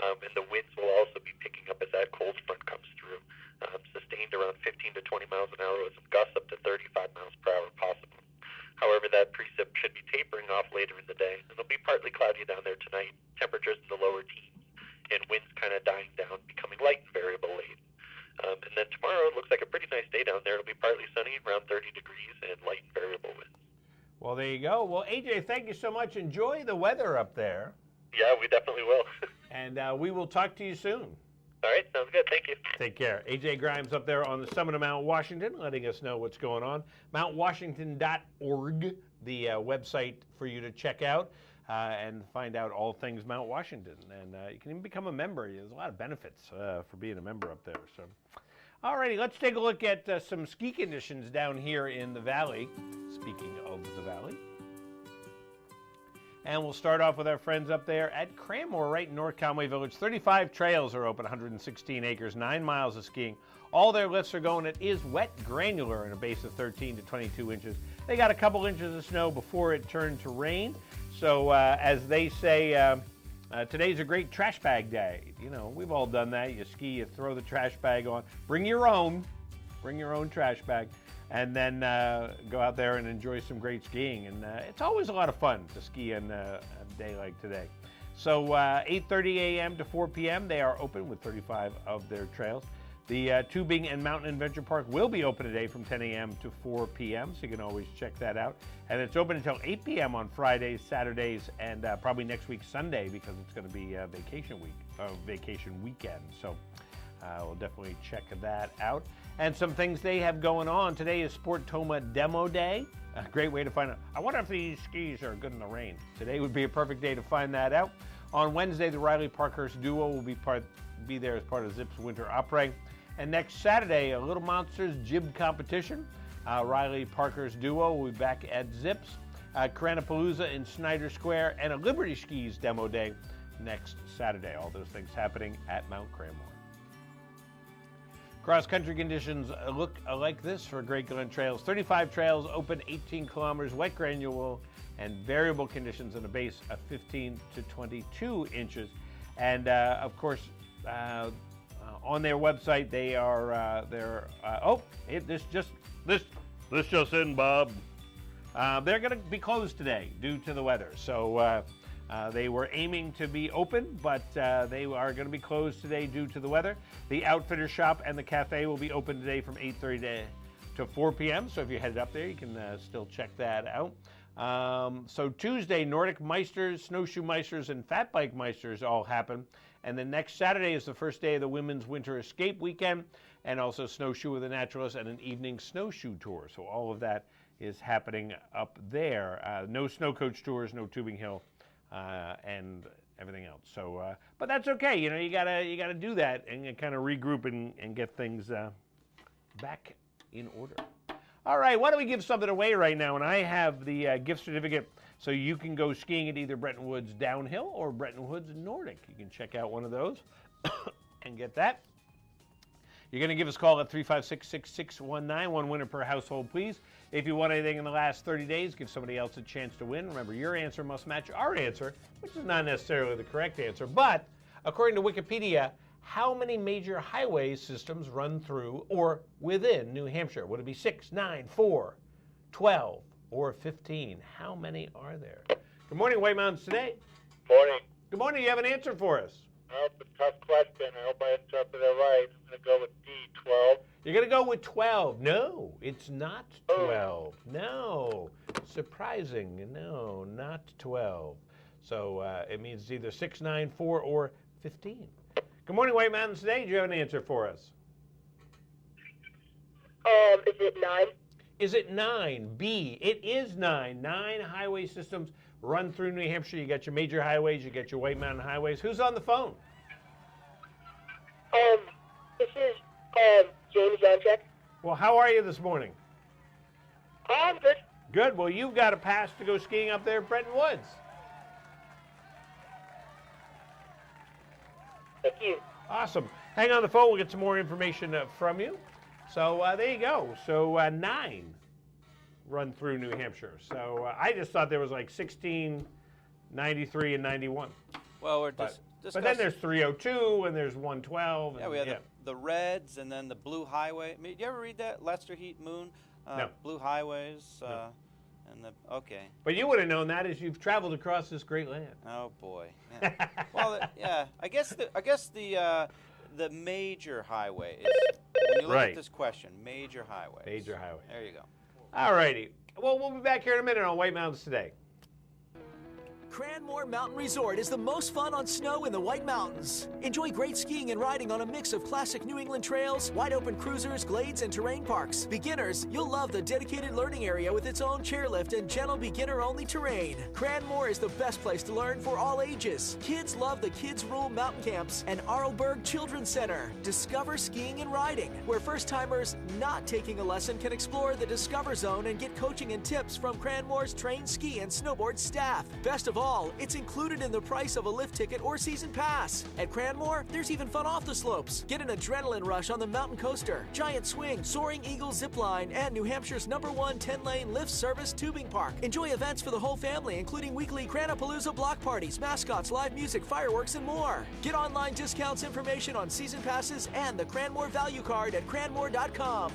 And the winds will also be picking up as that cold front comes through, sustained around 15 to 20 miles an hour with some gusts up to 35 miles per hour possible. However, that precip should be tapering off later in the day. It'll be partly cloudy down there tonight, temperatures in the lower teens, and winds kind of dying down, becoming light and variable late. And then tomorrow, it looks like a pretty nice day down there. It'll be partly sunny, around 30 degrees, and light and variable winds. Well, there you go. Well, AJ, thank you so much. Enjoy the weather up there. Yeah, we definitely will. And we will talk to you soon. All right, sounds good. Thank you. Take care. AJ Grimes up there on the summit of Mount Washington, letting us know what's going on. MountWashington.org, the website for you to check out and find out all things Mount Washington. And you can even become a member. There's a lot of benefits for being a member up there. So, all righty, let's take a look at some ski conditions down here in the valley. Speaking of the valley. And we'll start off with our friends up there at Cranmore, right in North Conway Village. 35 trails are open, 116 acres, 9 miles of skiing. All their lifts are going at is wet granular in a base of 13 to 22 inches. They got a couple inches of snow before it turned to rain. So as they say, today's a great trash bag day. We've all done that. You ski, you throw the trash bag on. Bring your own trash bag. And then go out there and enjoy some great skiing. And it's always a lot of fun to ski on a day like today. So 8:30 a.m. to 4 p.m. they are open with 35 of their trails. The Tubing and Mountain Adventure Park will be open today from 10 a.m. to 4 p.m. So you can always check that out. And it's open until 8 p.m. on Fridays, Saturdays, and probably next week Sunday because it's going to be vacation weekend. So we'll definitely check that out. And some things they have going on. Today is Sportoma Demo Day. A great way to find out. I wonder if these skis are good in the rain. Today would be a perfect day to find that out. On Wednesday, the Riley Parkhurst Duo will be there as part of Zips Winter Après. And next Saturday, a Little Monsters Jib Competition. Riley Parkhurst Duo will be back at Zips. Karanapalooza in Snyder Square, and a Liberty Skis Demo Day next Saturday. All those things happening at Mount Cranmore. Cross-country conditions look like this for Great Glen Trails. 35 trails open, 18 kilometers, wet granule, and variable conditions in a base of 15 to 22 inches. And of course, on their website, they are this just in, Bob. They're going to be closed today due to the weather. So they were aiming to be open, but they are going to be closed today due to the weather. The Outfitter Shop and the cafe will be open today from 8:30 to 4 p.m. So if you're headed up there, you can still check that out. So Tuesday, Nordic Meisters, Snowshoe Meisters, and Fat Bike Meisters all happen. And then next Saturday is the first day of the Women's Winter Escape Weekend, and also Snowshoe with a Naturalist and an evening snowshoe tour. So all of that is happening up there. No snow coach tours, no tubing hill, and everything else. So, but that's okay. You gotta do that and kind of regroup and get things back in order. All right, why don't we give something away right now? And I have the gift certificate So you can go skiing at either Bretton Woods Downhill or Bretton Woods Nordic. You can check out one of those and get that. You're going to give us a call at 356-6619. One winner per household, please. If you won anything in the last 30 days, give somebody else a chance to win. Remember, your answer must match our answer, which is not necessarily the correct answer. But according to Wikipedia, how many major highway systems run through or within New Hampshire? Would it be 6, 9, 4, 12, or 15? How many are there? Good morning, White Mountains Today. Morning. Good morning. You have an answer for us? I hope it's a tough question. I hope I interpreted it right. I'm going to go with D, 12. You're going to go with 12. No, it's not 12. No. Surprising. No, not 12. So it means it's either 6, 9, 4, or 15. Good morning, White Mountains Today. Do you have an answer for us? Is it 9? Is it 9? B. It is 9. 9 highway systems run through New Hampshire. You got your major highways, you got your White Mountain highways. Who's on the phone? This is James Janchek. Well, how are you this morning? I'm good. Good. Well, you've got a pass to go skiing up there at Bretton Woods. Thank you. Awesome. Hang on the phone. We'll get some more information from you. So there you go. So 9 run through New Hampshire. So I just thought there was like 16, 93, and 91. Well, we're But discussing. then there's 302 and there's 112. Yeah, and, we have the Reds and then the Blue Highway. I mean, you ever read that? Lester Heat Moon? No. Blue Highways. No. And the, okay. But you would have known that as you've traveled across this great land. Oh boy. Yeah. Well, yeah. I guess the major highway is when you look Right. at this question. Major highways. Major highway. There you go. All righty. Well, we'll be back here in a minute on White Mountains Today. Cranmore Mountain Resort is the most fun on snow in the White Mountains. Enjoy great skiing and riding on a mix of classic New England trails, wide-open cruisers, glades, and terrain parks. Beginners, you'll love the dedicated learning area with its own chairlift and gentle beginner-only terrain. Cranmore is the best place to learn for all ages. Kids love the Kids Rule Mountain Camps and Arlberg Children's Center. Discover skiing and riding, where first-timers not taking a lesson can explore the Discover Zone and get coaching and tips from Cranmore's trained ski and snowboard staff. Best of all, it's included in the price of a lift ticket or season pass. At Cranmore, there's even fun off the slopes. Get an adrenaline rush on the mountain coaster, giant swing, Soaring Eagle zip line, and New Hampshire's #1 10-lane lift service tubing park. Enjoy events for the whole family, including weekly Cranapalooza block parties, mascots, live music, fireworks, and more. Get online discounts, information on season passes, and the Cranmore value card at cranmore.com.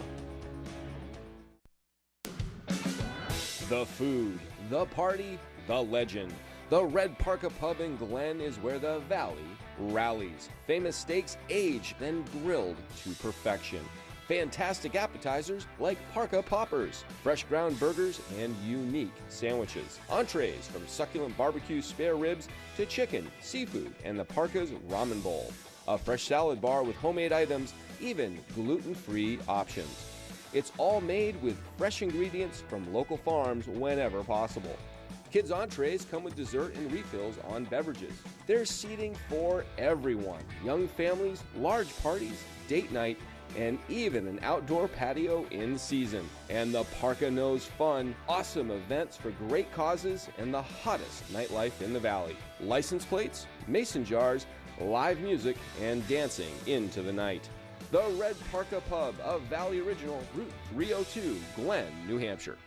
The food, the party, the legend. The Red Parka Pub in Glen is where the Valley rallies. Famous steaks aged, then grilled to perfection. Fantastic appetizers like Parka Poppers, fresh ground burgers, and unique sandwiches. Entrees from succulent barbecue spare ribs to chicken, seafood, and the Parka's Ramen Bowl. A fresh salad bar with homemade items, even gluten-free options. It's all made with fresh ingredients from local farms whenever possible. Kids' entrees come with dessert and refills on beverages. There's seating for everyone. Young families, large parties, date night, and even an outdoor patio in season. And the Parka knows fun, awesome events for great causes, and the hottest nightlife in the valley. License plates, mason jars, live music, and dancing into the night. The Red Parka Pub, a Valley Original, Route 302, Glen, New Hampshire.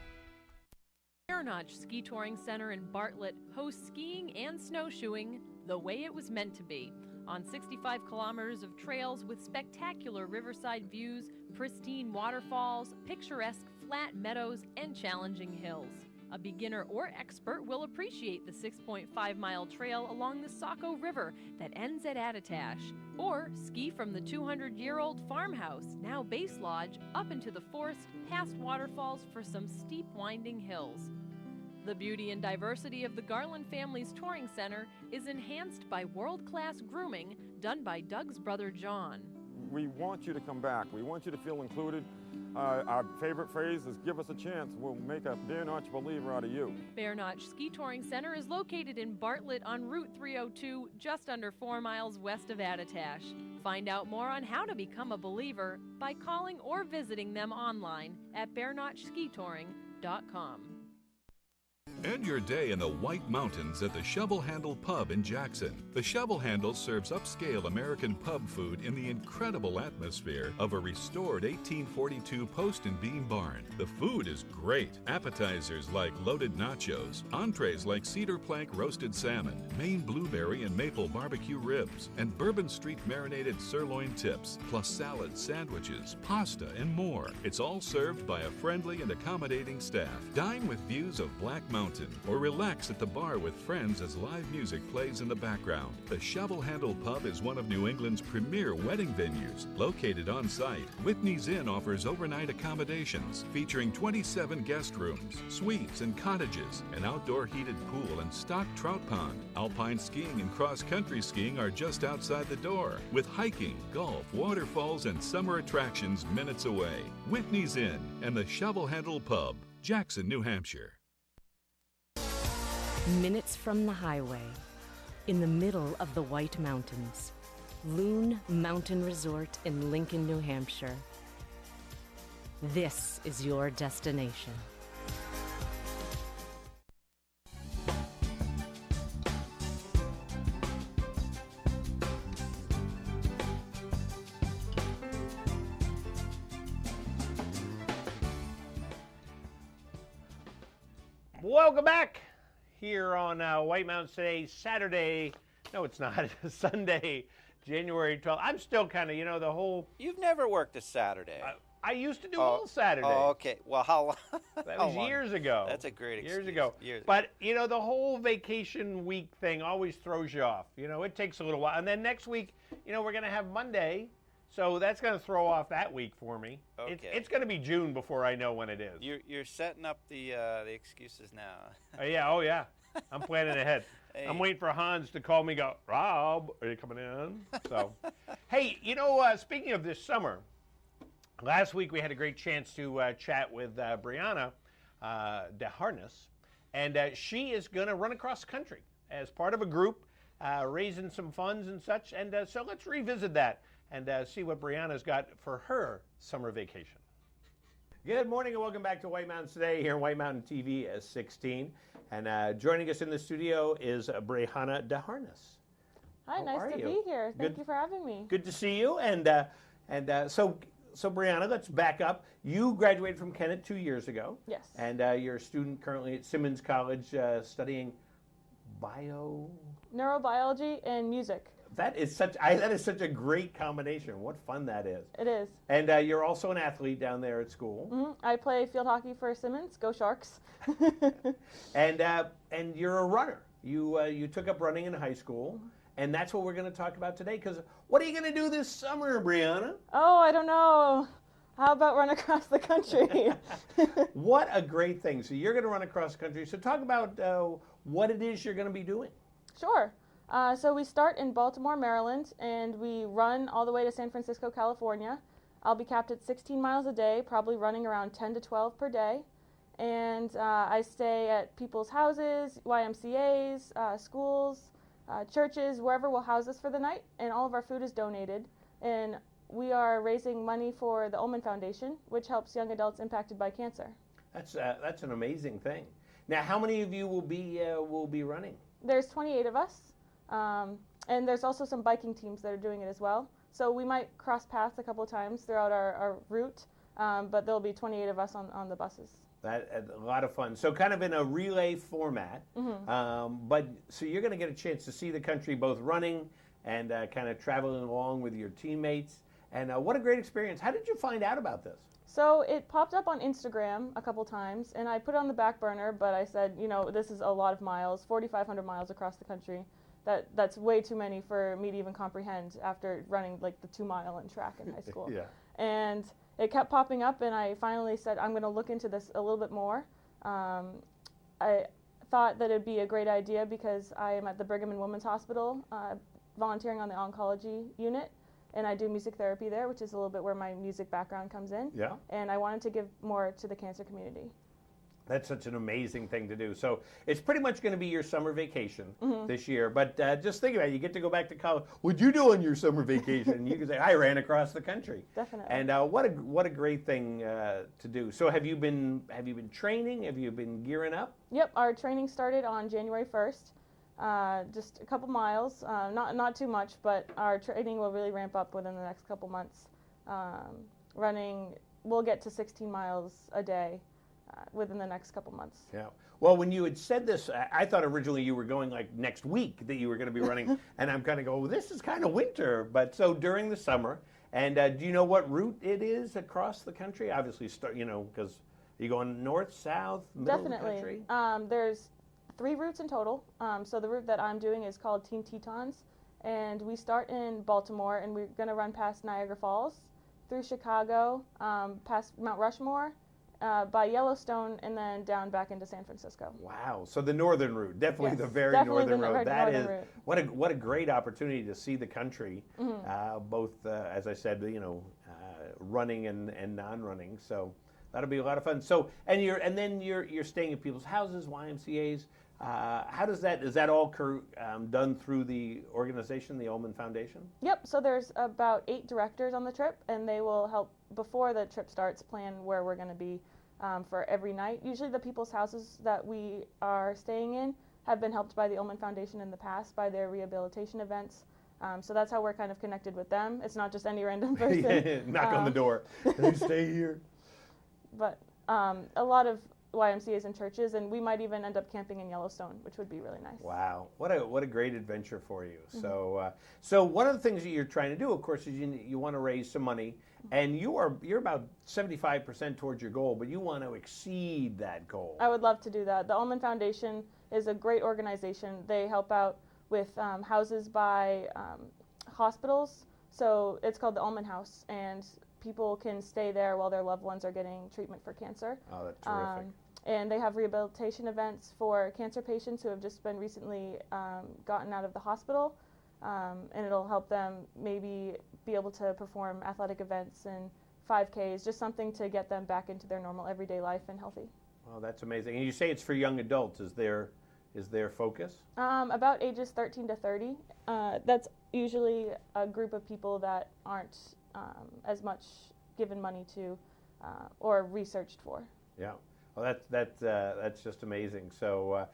Bear Notch Ski Touring Center in Bartlett hosts skiing and snowshoeing the way it was meant to be, on 65 kilometers of trails with spectacular riverside views, pristine waterfalls, picturesque flat meadows, and challenging hills. A beginner or expert will appreciate the 6.5-mile trail along the Saco River that ends at Attitash, or ski from the 200-year-old farmhouse, now Base Lodge, up into the forest past waterfalls for some steep winding hills. The beauty and diversity of the Garland Family's Touring Center is enhanced by world-class grooming done by Doug's brother John. We want you to come back. We want you to feel included. Our favorite phrase is, give us a chance. We'll make a Bear Notch believer out of you. Bear Notch Ski Touring Center is located in Bartlett on Route 302, just under 4 miles west of Attitash. Find out more on how to become a believer by calling or visiting them online at bearnotchskitouring.com. End your day in the White Mountains at the Shovel Handle Pub in Jackson. The Shovel Handle serves upscale American pub food in the incredible atmosphere of a restored 1842 post and beam barn. The food is great. Appetizers like loaded nachos, entrees like cedar plank roasted salmon, Maine blueberry and maple barbecue ribs, and Bourbon Street marinated sirloin tips, plus salads, sandwiches, pasta, and more. It's all served by a friendly and accommodating staff. Dine with views of Black Mountain or relax at the bar with friends as live music plays in the background. The Shovel Handle Pub is one of New England's premier wedding venues. Located on site, Whitney's Inn offers overnight accommodations featuring 27 guest rooms, suites, and cottages, an outdoor heated pool and stocked trout pond. Alpine skiing and cross-country skiing are just outside the door, with hiking, golf, waterfalls, and summer attractions minutes away. Whitney's Inn and the Shovel Handle Pub, Jackson, New Hampshire. Minutes from the highway, in the middle of the White Mountains, Loon Mountain Resort in Lincoln, New Hampshire. This is your destination. Welcome back here on White Mountains today, Saturday. No, it's not. Sunday, January 12th. I'm still kind of, the whole... You've never worked a Saturday. I used to do all Saturday. Oh, okay. Well, how long? That was years ago. That's a great excuse. Years ago. But, the whole vacation week thing always throws you off. It takes a little while. And then next week, we're going to have Monday. So that's going to throw off that week for me. Okay. It's going to be June before I know when it is. You're setting up the excuses now. Oh yeah. I'm planning ahead. Hey. I'm waiting for Hans to call me and go, Rob, are you coming in? So, hey, speaking of this summer, last week we had a great chance to chat with Brianna DeHarness, and she is going to run across the country as part of a group raising some funds and such. And so let's revisit that and see what Brianna's got for her summer vacation. Good morning and welcome back to White Mountains Today here on White Mountain TV 16. And joining us in the studio is Brianna DeHarness. Hi, nice to be here. Thank you for having me. Good to see you. So Brianna, let's back up. You graduated from Kennett 2 years ago. Yes. And you're a student currently at Simmons College studying neurobiology and music. That is such a great combination. What fun that is. It is. And you're also an athlete down there at school. Mm-hmm. I play field hockey for Simmons. Go Sharks. And you're a runner. You took up running in high school, and that's what we're going to talk about today. Because what are you going to do this summer, Brianna? Oh, I don't know. How about run across the country? What a great thing. So you're going to run across the country. So talk about what it is you're going to be doing. Sure. So we start in Baltimore, Maryland, and we run all the way to San Francisco, California. I'll be capped at 16 miles a day, probably running around 10 to 12 per day. And I stay at people's houses, YMCAs, schools, churches, wherever will house us for the night. And all of our food is donated. And we are raising money for the Ullman Foundation, which helps young adults impacted by cancer. That's an amazing thing. Now, how many of you will be running? There's 28 of us. And there's also some biking teams that are doing it as well. So we might cross paths a couple of times throughout our route, but there'll be 28 of us on the buses. That a lot of fun. So kind of in a relay format, but so you're going to get a chance to see the country both running and kind of traveling along with your teammates. And what a great experience. How did you find out about this? So it popped up on Instagram a couple times, and I put it on the back burner, but I said, this is a lot of miles, 4,500 miles across the country. That's way too many for me to even comprehend after running like the 2 mile in track in high school. Yeah. And it kept popping up, and I finally said, I'm going to look into this a little bit more. I thought that it'd be a great idea because I am at the Brigham and Women's Hospital volunteering on the oncology unit, and I do music therapy there, which is a little bit where my music background comes in. Yeah. And I wanted to give more to the cancer community. That's such an amazing thing to do. So it's pretty much going to be your summer vacation this year. But just think about it. You get to go back to college. What'd you do on your summer vacation? You can say, I ran across the country. Definitely. And what a great thing to do. So have you been training? Have you been gearing up? Yep, our training started on January 1st. Just a couple miles, not too much, but our training will really ramp up within the next couple months. Running, we'll get to 16 miles a day within the next couple months. Yeah. Well, when you had said this, I thought originally you were going like next week that you were going to be running, and I'm kind of going, well, this is kind of winter. But so during the summer, and do you know what route it is across the country? Obviously, because are you going north, south, middle of the country? There's 3 routes in total. So the route that I'm doing is called Team Tetons, and we start in Baltimore, and we're going to run past Niagara Falls, through Chicago, past Mount Rushmore, by Yellowstone, and then down back into San Francisco. Wow! So the northern route, definitely the very definitely northern the route. That is route. what a great opportunity to see the country, both as I said, running and non-running. So that'll be a lot of fun. So then you're staying at people's houses, YMCA's. How does that, is that all done through the organization, the Ullman Foundation? Yep, so there's about 8 directors on the trip, and they will help, before the trip starts, plan where we're going to be for every night. Usually the people's houses that we are staying in have been helped by the Ullman Foundation in the past by their rehabilitation events. So that's how we're kind of connected with them. It's not just any random person. Knock on the door. Can you stay here? But a lot of YMCA's and churches, and we might even end up camping in Yellowstone, which would be really nice. Wow, what a great adventure for you. So one of the things that you're trying to do, of course, is you want to raise some money, and you're about 75% towards your goal, but you want to exceed that goal. I would love to do that. The Ullman Foundation is a great organization. They help out with houses by hospitals, so it's called the Ullman House, and people can stay there while their loved ones are getting treatment for cancer. Oh, that's terrific. And they have rehabilitation events for cancer patients who have just been recently gotten out of the hospital, and it'll help them maybe be able to perform athletic events and 5Ks, just something to get them back into their normal everyday life and healthy. Oh, that's amazing. And you say it's for young adults. Is there focus? About ages 13 to 30. That's usually a group of people that aren't as much given money to or researched for. Yeah, well, that's just amazing. So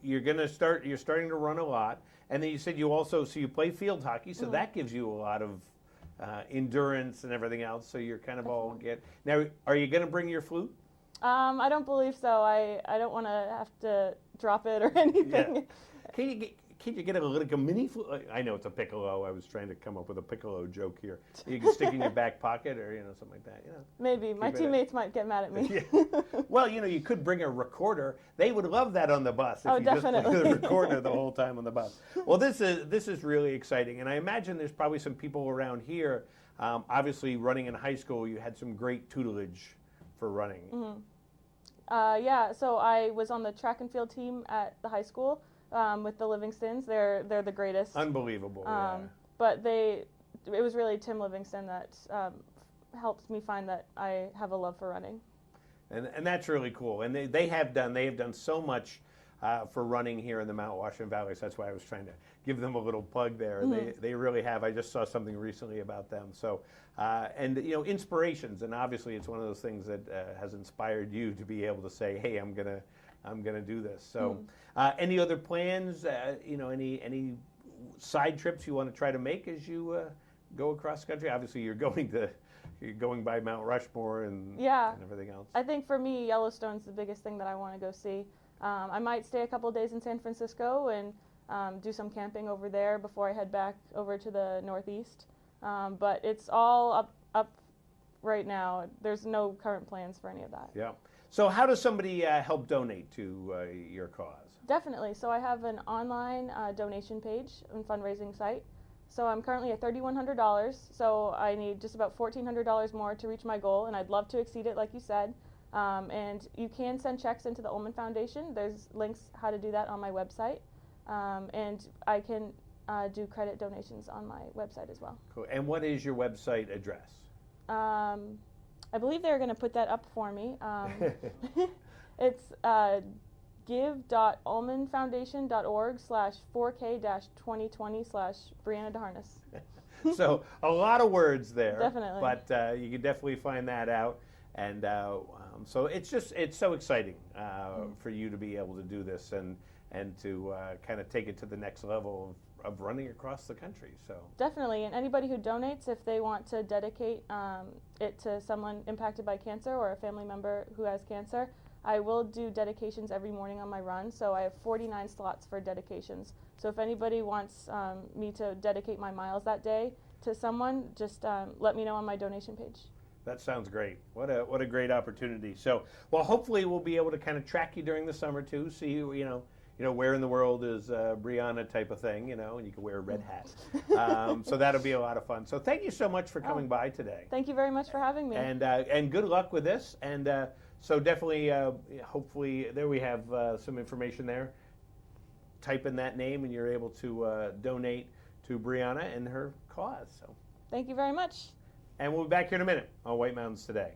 you're starting to run a lot, and then you said you play field hockey, so that gives you a lot of endurance and everything else. So you're kind of all now. Are you going to bring your flute? I don't believe so. I don't want to have to drop it or anything. Yeah. Can you get a mini flute? I know it's a piccolo. I was trying to come up with a piccolo joke here. You can stick in your back pocket or something like that. Maybe my teammates might get mad at me. Yeah. Well, you could bring a recorder. They would love that on the bus if you definitely. just play the recorder the whole time on the bus. Well, this is really exciting, and I imagine there's probably some people around here. Obviously, running in high school, you had some great tutelage for running. Yeah. So I was on the track and field team at the high school. With the Livingstons, they're the greatest. Unbelievable. Yeah. But it was really Tim Livingston that helped me find that I have a love for running. And that's really cool. And they have done so much for running here in the Mount Washington Valley. So that's why I was trying to give them a little plug there. They really have. I just saw something recently about them. So inspirations, and obviously it's one of those things that has inspired you to be able to say, hey, I'm gonna do this. So, any other plans? Any side trips you want to try to make as you go across the country? Obviously, you're going by Mount Rushmore and everything else. I think for me, Yellowstone's the biggest thing that I want to go see. I might stay a couple days in San Francisco and do some camping over there before I head back over to the Northeast. But it's all up right now. There's no current plans for any of that. Yeah. So how does somebody help donate to your cause? Definitely. So I have an online donation page and fundraising site. So I'm currently at $3,100. So I need just about $1,400 more to reach my goal, and I'd love to exceed it, like you said. And you can send checks into the Ullman Foundation. There's links how to do that on my website. And I can do credit donations on my website as well. Cool. And what is your website address? I believe they're going to put that up for me. It's give.ullmanfoundation.org/4K-2020/Brianna DeHarness. So a lot of words there. Definitely. But you can definitely find that out. And so it's so exciting for you to be able to do this and to kind of take it to the next level of running across the country. So definitely, and anybody who donates, if they want to dedicate it to someone impacted by cancer or a family member who has cancer, I will do dedications every morning on my run. So I have 49 slots for dedications. So if anybody wants me to dedicate my miles that day to someone, just let me know on my donation page. that sounds great. What a great opportunity. So, well, hopefully we'll be able to kind of track you during the summer too. See you know where in the world is Brianna type of thing, and you can wear a red hat. So that'll be a lot of fun. So thank you so much for coming by today. Thank you very much for having me. And good luck with this. And so definitely, hopefully, there we have some information there. Type in that name and you're able to donate to Brianna and her cause. So thank you very much. And we'll be back here in a minute on White Mountains Today.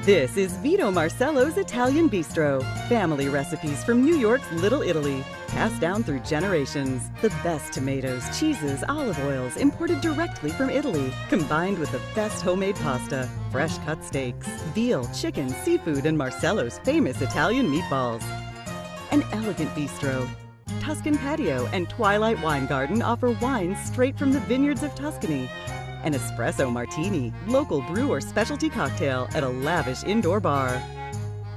This is Vito Marcello's Italian Bistro. Family recipes from New York's Little Italy, passed down through generations. The best tomatoes, cheeses, olive oils imported directly from Italy, combined with the best homemade pasta, fresh cut steaks, veal, chicken, seafood, and Marcello's famous Italian meatballs. An elegant bistro. Tuscan Patio and Twilight Wine Garden offer wines straight from the vineyards of Tuscany. An espresso martini, local brew or specialty cocktail at a lavish indoor bar.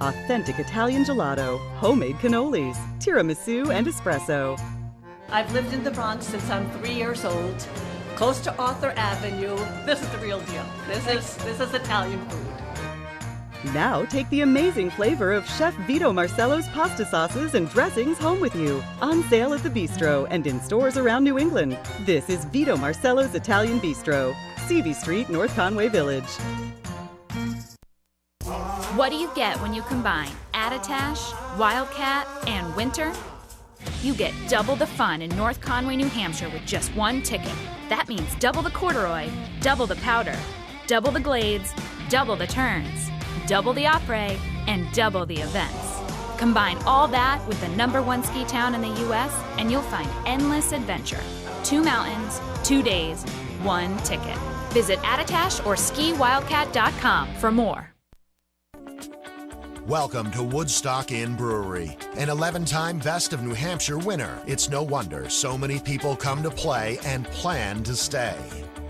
Authentic Italian gelato, homemade cannolis, tiramisu, and espresso. I've lived in the Bronx since I'm 3 years old, close to Arthur Avenue. This is the real deal. This is Italian food. Now take the amazing flavor of Chef Vito Marcello's pasta sauces and dressings home with you. On sale at the Bistro and in stores around New England. This is Vito Marcello's Italian Bistro, CV Street, North Conway Village. What do you get when you combine Attitash, Wildcat, and Winter? You get double the fun in North Conway, New Hampshire with just one ticket. That means double the corduroy, double the powder, double the glades, double the turns, double the après, and double the events. Combine all that with the #1 ski town in the U.S. and you'll find endless adventure. 2 mountains, 2 days, 1 ticket. Visit Attitash or skiwildcat.com for more. Welcome to Woodstock Inn Brewery, an 11-time Best of New Hampshire winner. It's no wonder so many people come to play and plan to stay.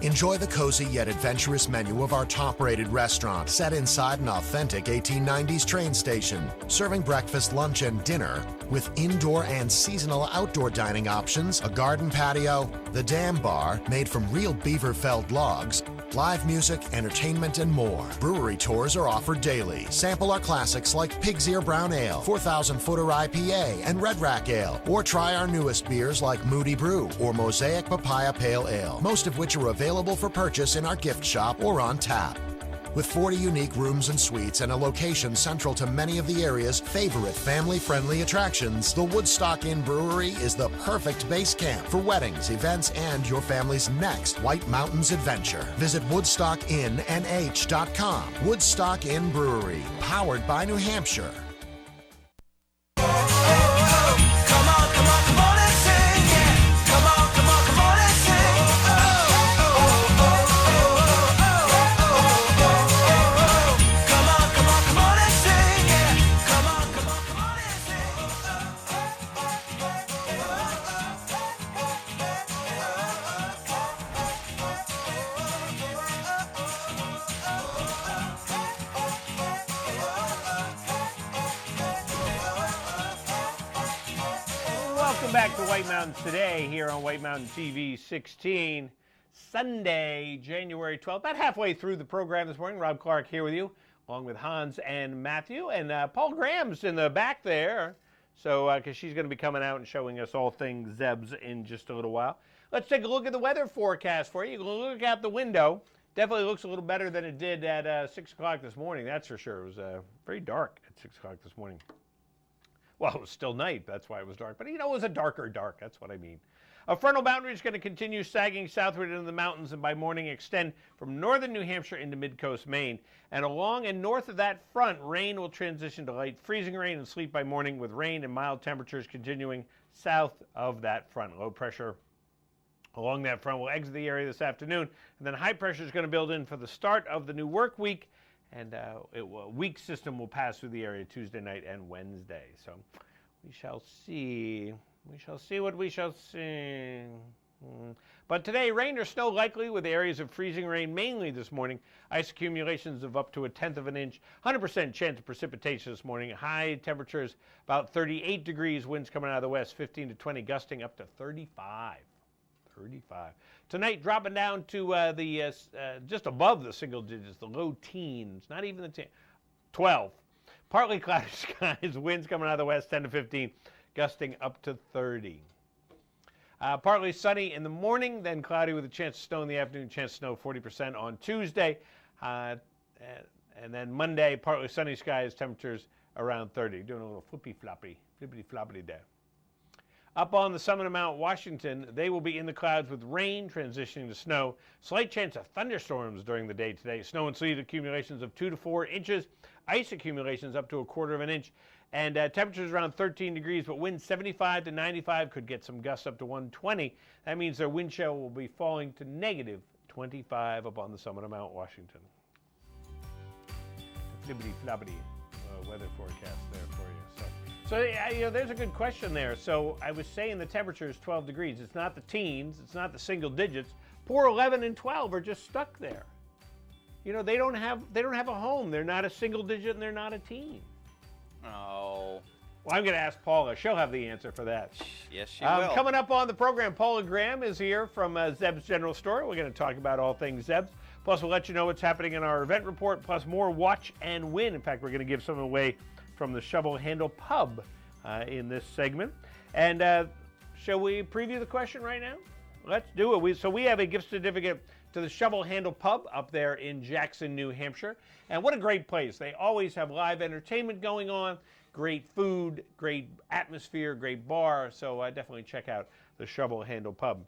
Enjoy the cozy yet adventurous menu of our top-rated restaurant set inside an authentic 1890s train station, serving breakfast, lunch, and dinner with indoor and seasonal outdoor dining options, a garden patio, the Dam Bar made from real beaver-felled logs, live music, entertainment, and more. Brewery tours are offered daily. Sample our classics like Pig's Ear Brown Ale, 4,000 Footer IPA, and Red Rack Ale. Or try our newest beers like Moody Brew or Mosaic Papaya Pale Ale, most of which are available for purchase in our gift shop or on tap. With 40 unique rooms and suites and a location central to many of the area's favorite family-friendly attractions, the Woodstock Inn Brewery is the perfect base camp for weddings, events, and your family's next White Mountains adventure. Visit WoodstockInnNH.com. Woodstock Inn Brewery, powered by New Hampshire. Welcome back to White Mountains Today here on White Mountain TV 16. Sunday, January 12th. About halfway through the program this morning. Rob Clark here with you, along with Hans and Matthew. And Paul Graham's in the back there. So, because she's going to be coming out and showing us all things Zeb's in just a little while. Let's take a look at the weather forecast for you. You can look out the window. Definitely looks a little better than it did at 6 o'clock this morning, that's for sure. It was very dark at 6 o'clock this morning. Well, it was still night, that's why it was dark. But, you know, it was a darker dark, that's what I mean. A frontal boundary is going to continue sagging southward into the mountains and by morning extend from northern New Hampshire into mid-coast Maine. And along and north of that front, rain will transition to light freezing rain and sleet by morning, with rain and mild temperatures continuing south of that front. Low pressure along that front will exit the area this afternoon, and then high pressure is going to build in for the start of the new work week, and a weak system will pass through the area Tuesday night and Wednesday. So we shall see. We shall see what we shall see. But today, rain or snow likely with areas of freezing rain mainly this morning. Ice accumulations of up to 1/10 of an inch. 100% chance of precipitation this morning. High temperatures about 38 degrees. Winds coming out of the west, 15 to 20, gusting up to 35. 35. Tonight, dropping down to just above the single digits, the low teens. Not even the 12. Partly cloudy skies. Winds coming out of the west, 10 to 15. Gusting up to 30. Partly sunny in the morning, then cloudy with a chance of snow in the afternoon, chance of snow 40% on Tuesday. And then Monday, partly sunny skies, temperatures around 30. Doing a little flippity-floppity there. Up on the summit of Mount Washington, they will be in the clouds with rain transitioning to snow. Slight chance of thunderstorms during the day today. Snow and sleet accumulations of 2 to 4 inches. Ice accumulations up to 1/4 of an inch. And temperatures around 13 degrees, but winds 75 to 95, could get some gusts up to 120. That means their wind chill will be falling to negative 25 up on the summit of Mount Washington. Flippity-floppity weather forecast there for you. So there's a good question there. So I was saying the temperature is 12 degrees. It's not the teens. It's not the single digits. Poor 11 and 12 are just stuck there. You know, they don't have a home. They're not a single digit and they're not a teen. Oh. Well, I'm going to ask Paula. She'll have the answer for that. Yes, she will. Coming up on the program, Paula Graham is here from Zeb's General Store. We're going to talk about all things Zeb's. Plus, we'll let you know what's happening in our event report, plus more watch and win. In fact, we're going to give some away from the Shovel Handle Pub in this segment. And shall we preview the question right now? Let's do it. So we have a gift certificate to the Shovel Handle Pub up there in Jackson, New Hampshire. And what a great place. They always have live entertainment going on, great food, great atmosphere, great bar. So definitely check out the Shovel Handle Pub.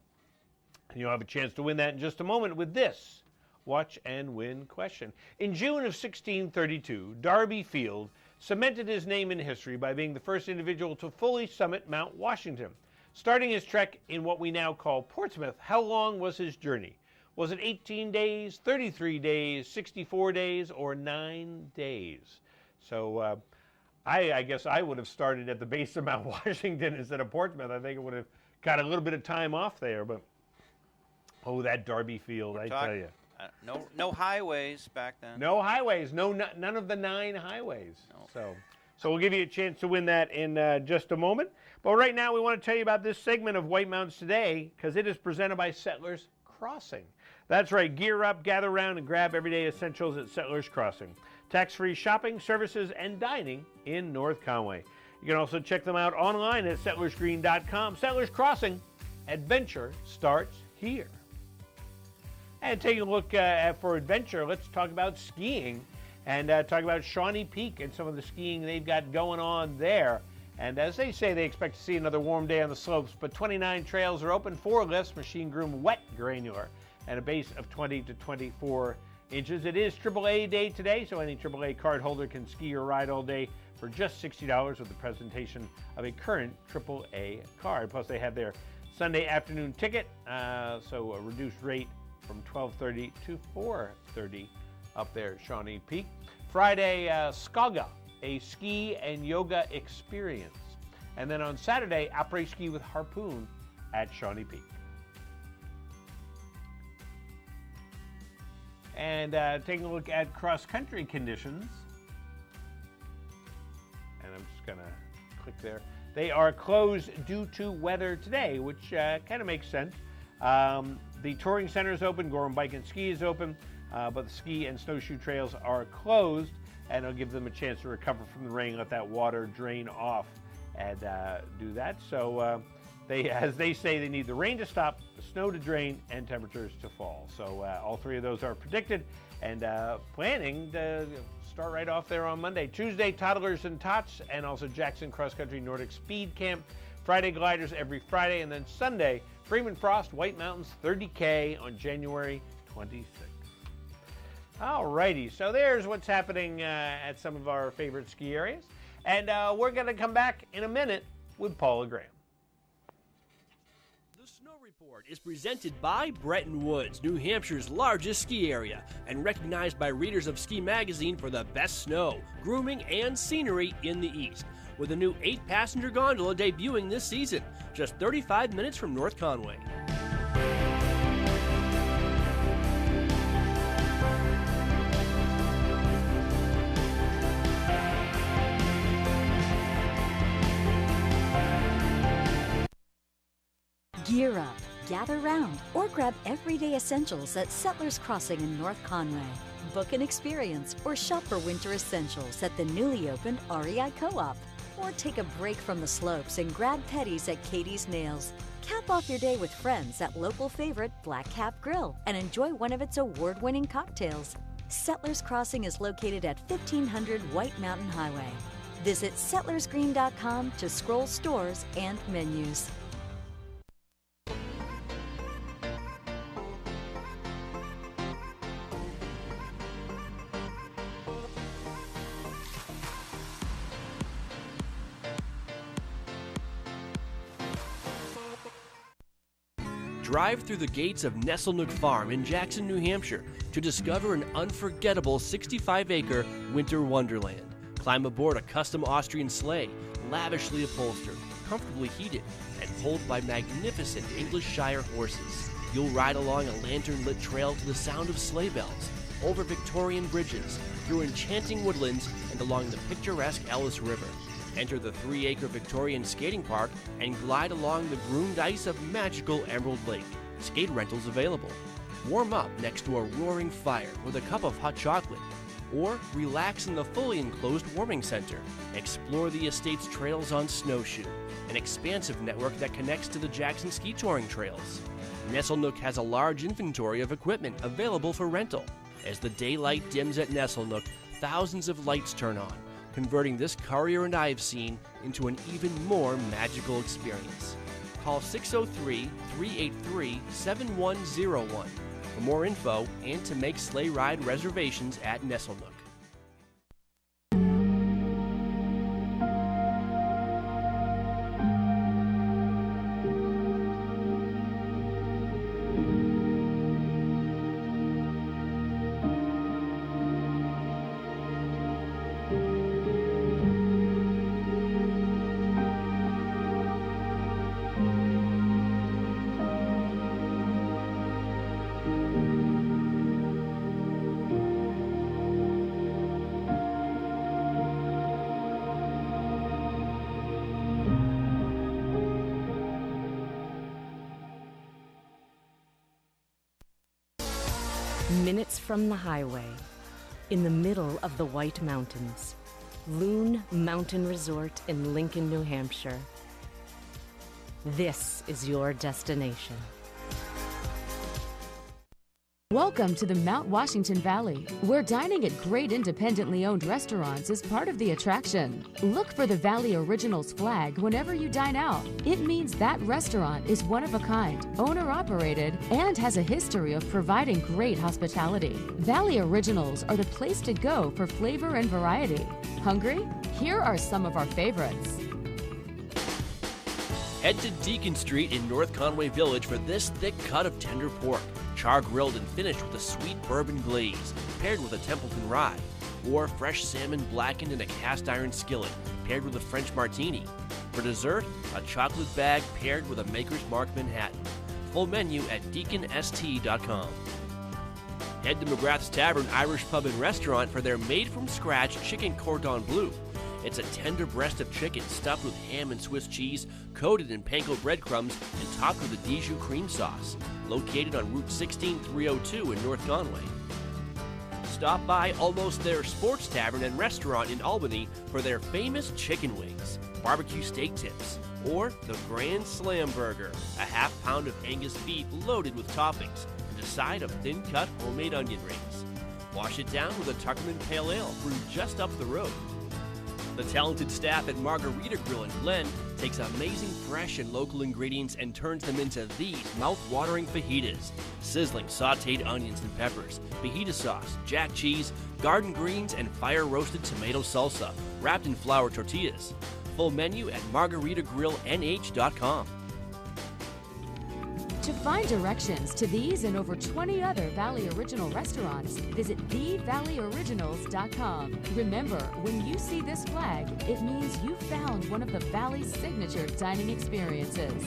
And you'll have a chance to win that in just a moment with this watch and win question. In June of 1632, Darby Field cemented his name in history by being the first individual to fully summit Mount Washington. Starting his trek in what we now call Portsmouth, how long was his journey? Was it 18 days, 33 days, 64 days, or 9 days? So I guess I would have started at the base of Mount Washington instead of Portsmouth. I think it would have got a little bit of time off there, but oh, that Darby Field, tell you. No highways back then. No highways, none of the 9 highways. No. So we'll give you a chance to win that in just a moment. But right now we want to tell you about this segment of White Mountains Today because it is presented by Settlers Crossing. That's right, gear up, gather around, and grab everyday essentials at Settlers Crossing. Tax-free shopping, services, and dining in North Conway. You can also check them out online at settlersgreen.com. Settlers Crossing, adventure starts here. And taking a look for adventure, let's talk about skiing and talk about Shawnee Peak and some of the skiing they've got going on there. And as they say, they expect to see another warm day on the slopes, but 29 trails are open, 4 lifts, machine groom wet granular, and a base of 20 to 24 inches. It is AAA day today, so any AAA card holder can ski or ride all day for just $60 with the presentation of a current AAA card. Plus, they have their Sunday afternoon ticket, so a reduced rate from $12.30 to $4.30 up there at Shawnee Peak. Friday, Skaga, a ski and yoga experience. And then on Saturday, après ski with Harpoon at Shawnee Peak. And taking a look at cross-country conditions. And I'm just going to click there. They are closed due to weather today, which kind of makes sense. The touring center is open, Gorham Bike and Ski is open, but the ski and snowshoe trails are closed, and it'll give them a chance to recover from the rain, let that water drain off, and do that. So as they say, they need the rain to stop, the snow to drain, and temperatures to fall. So all three of those are predicted, and planning to start right off there on Monday. Tuesday, Toddlers and Tots, and also Jackson Cross Country Nordic Speed Camp. Friday, gliders every Friday, and then Sunday, Freeman Frost, White Mountains 30K on January 26th. All righty, so there's what's happening at some of our favorite ski areas. And we're going to come back in a minute with Paula Graham. The Snow Report is presented by Bretton Woods, New Hampshire's largest ski area, and recognized by readers of Ski Magazine for the best snow, grooming, and scenery in the East. With a new 8-passenger gondola debuting this season, just 35 minutes from North Conway. Gear up, gather round, or grab everyday essentials at Settlers Crossing in North Conway. Book an experience or shop for winter essentials at the newly opened REI Co-op. Or take a break from the slopes and grab petties at Katie's Nails. Cap off your day with friends at local favorite Black Cap Grill and enjoy one of its award-winning cocktails. Settlers Crossing is located at 1500 White Mountain Highway. Visit settlersgreen.com to scroll stores and menus. Drive through the gates of Nesselnook Farm in Jackson, New Hampshire to discover an unforgettable 65-acre winter wonderland. Climb aboard a custom Austrian sleigh, lavishly upholstered, comfortably heated, and pulled by magnificent English Shire horses. You'll ride along a lantern-lit trail to the sound of sleigh bells, over Victorian bridges, through enchanting woodlands, and along the picturesque Ellis River. Enter the 3-acre Victorian skating park and glide along the groomed ice of magical Emerald Lake. Skate rentals available. Warm up next to a roaring fire with a cup of hot chocolate. Or relax in the fully enclosed warming center. Explore the estate's trails on snowshoe, an expansive network that connects to the Jackson ski touring trails. Nesselnook has a large inventory of equipment available for rental. As the daylight dims at Nesselnook, thousands of lights turn on, converting this Currier and Ives scene into an even more magical experience. Call 603-383-7101 for more info and to make sleigh ride reservations at Nesselnook. Minutes from the highway, in the middle of the White Mountains, Loon Mountain Resort in Lincoln, New Hampshire. This is your destination. Welcome to the Mount Washington Valley, where dining at great independently owned restaurants is part of the attraction. Look for the Valley Originals flag whenever you dine out. It means that restaurant is one of a kind, owner-operated, and has a history of providing great hospitality. Valley Originals are the place to go for flavor and variety. Hungry? Here are some of our favorites. Head to Deacon Street in North Conway Village for this thick cut of tender pork, char-grilled and finished with a sweet bourbon glaze, paired with a Templeton rye, or fresh salmon blackened in a cast-iron skillet, paired with a French martini. For dessert, a chocolate bag paired with a Maker's Mark Manhattan. Full menu at deaconst.com. Head to McGrath's Tavern Irish Pub and Restaurant for their made-from-scratch chicken cordon bleu. It's a tender breast of chicken stuffed with ham and Swiss cheese, coated in panko breadcrumbs, and topped with a Dijon cream sauce. Located on Route 16302 in North Conway. Stop by Almost There Sports Tavern and Restaurant in Albany for their famous chicken wings, barbecue steak tips, or the Grand Slam Burger, a half pound of Angus beef loaded with toppings, and a side of thin-cut homemade onion rings. Wash it down with a Tuckerman Pale Ale brewed just up the road. The talented staff at Margarita Grill in Glen takes amazing fresh and local ingredients and turns them into these mouth-watering fajitas. Sizzling sautéed onions and peppers, fajita sauce, jack cheese, garden greens, and fire-roasted tomato salsa, wrapped in flour tortillas. Full menu at margaritagrilLNH.com. To find directions to these and over 20 other Valley Original restaurants, visit thevalleyoriginals.com. Remember, when you see this flag, it means you found one of the Valley's signature dining experiences.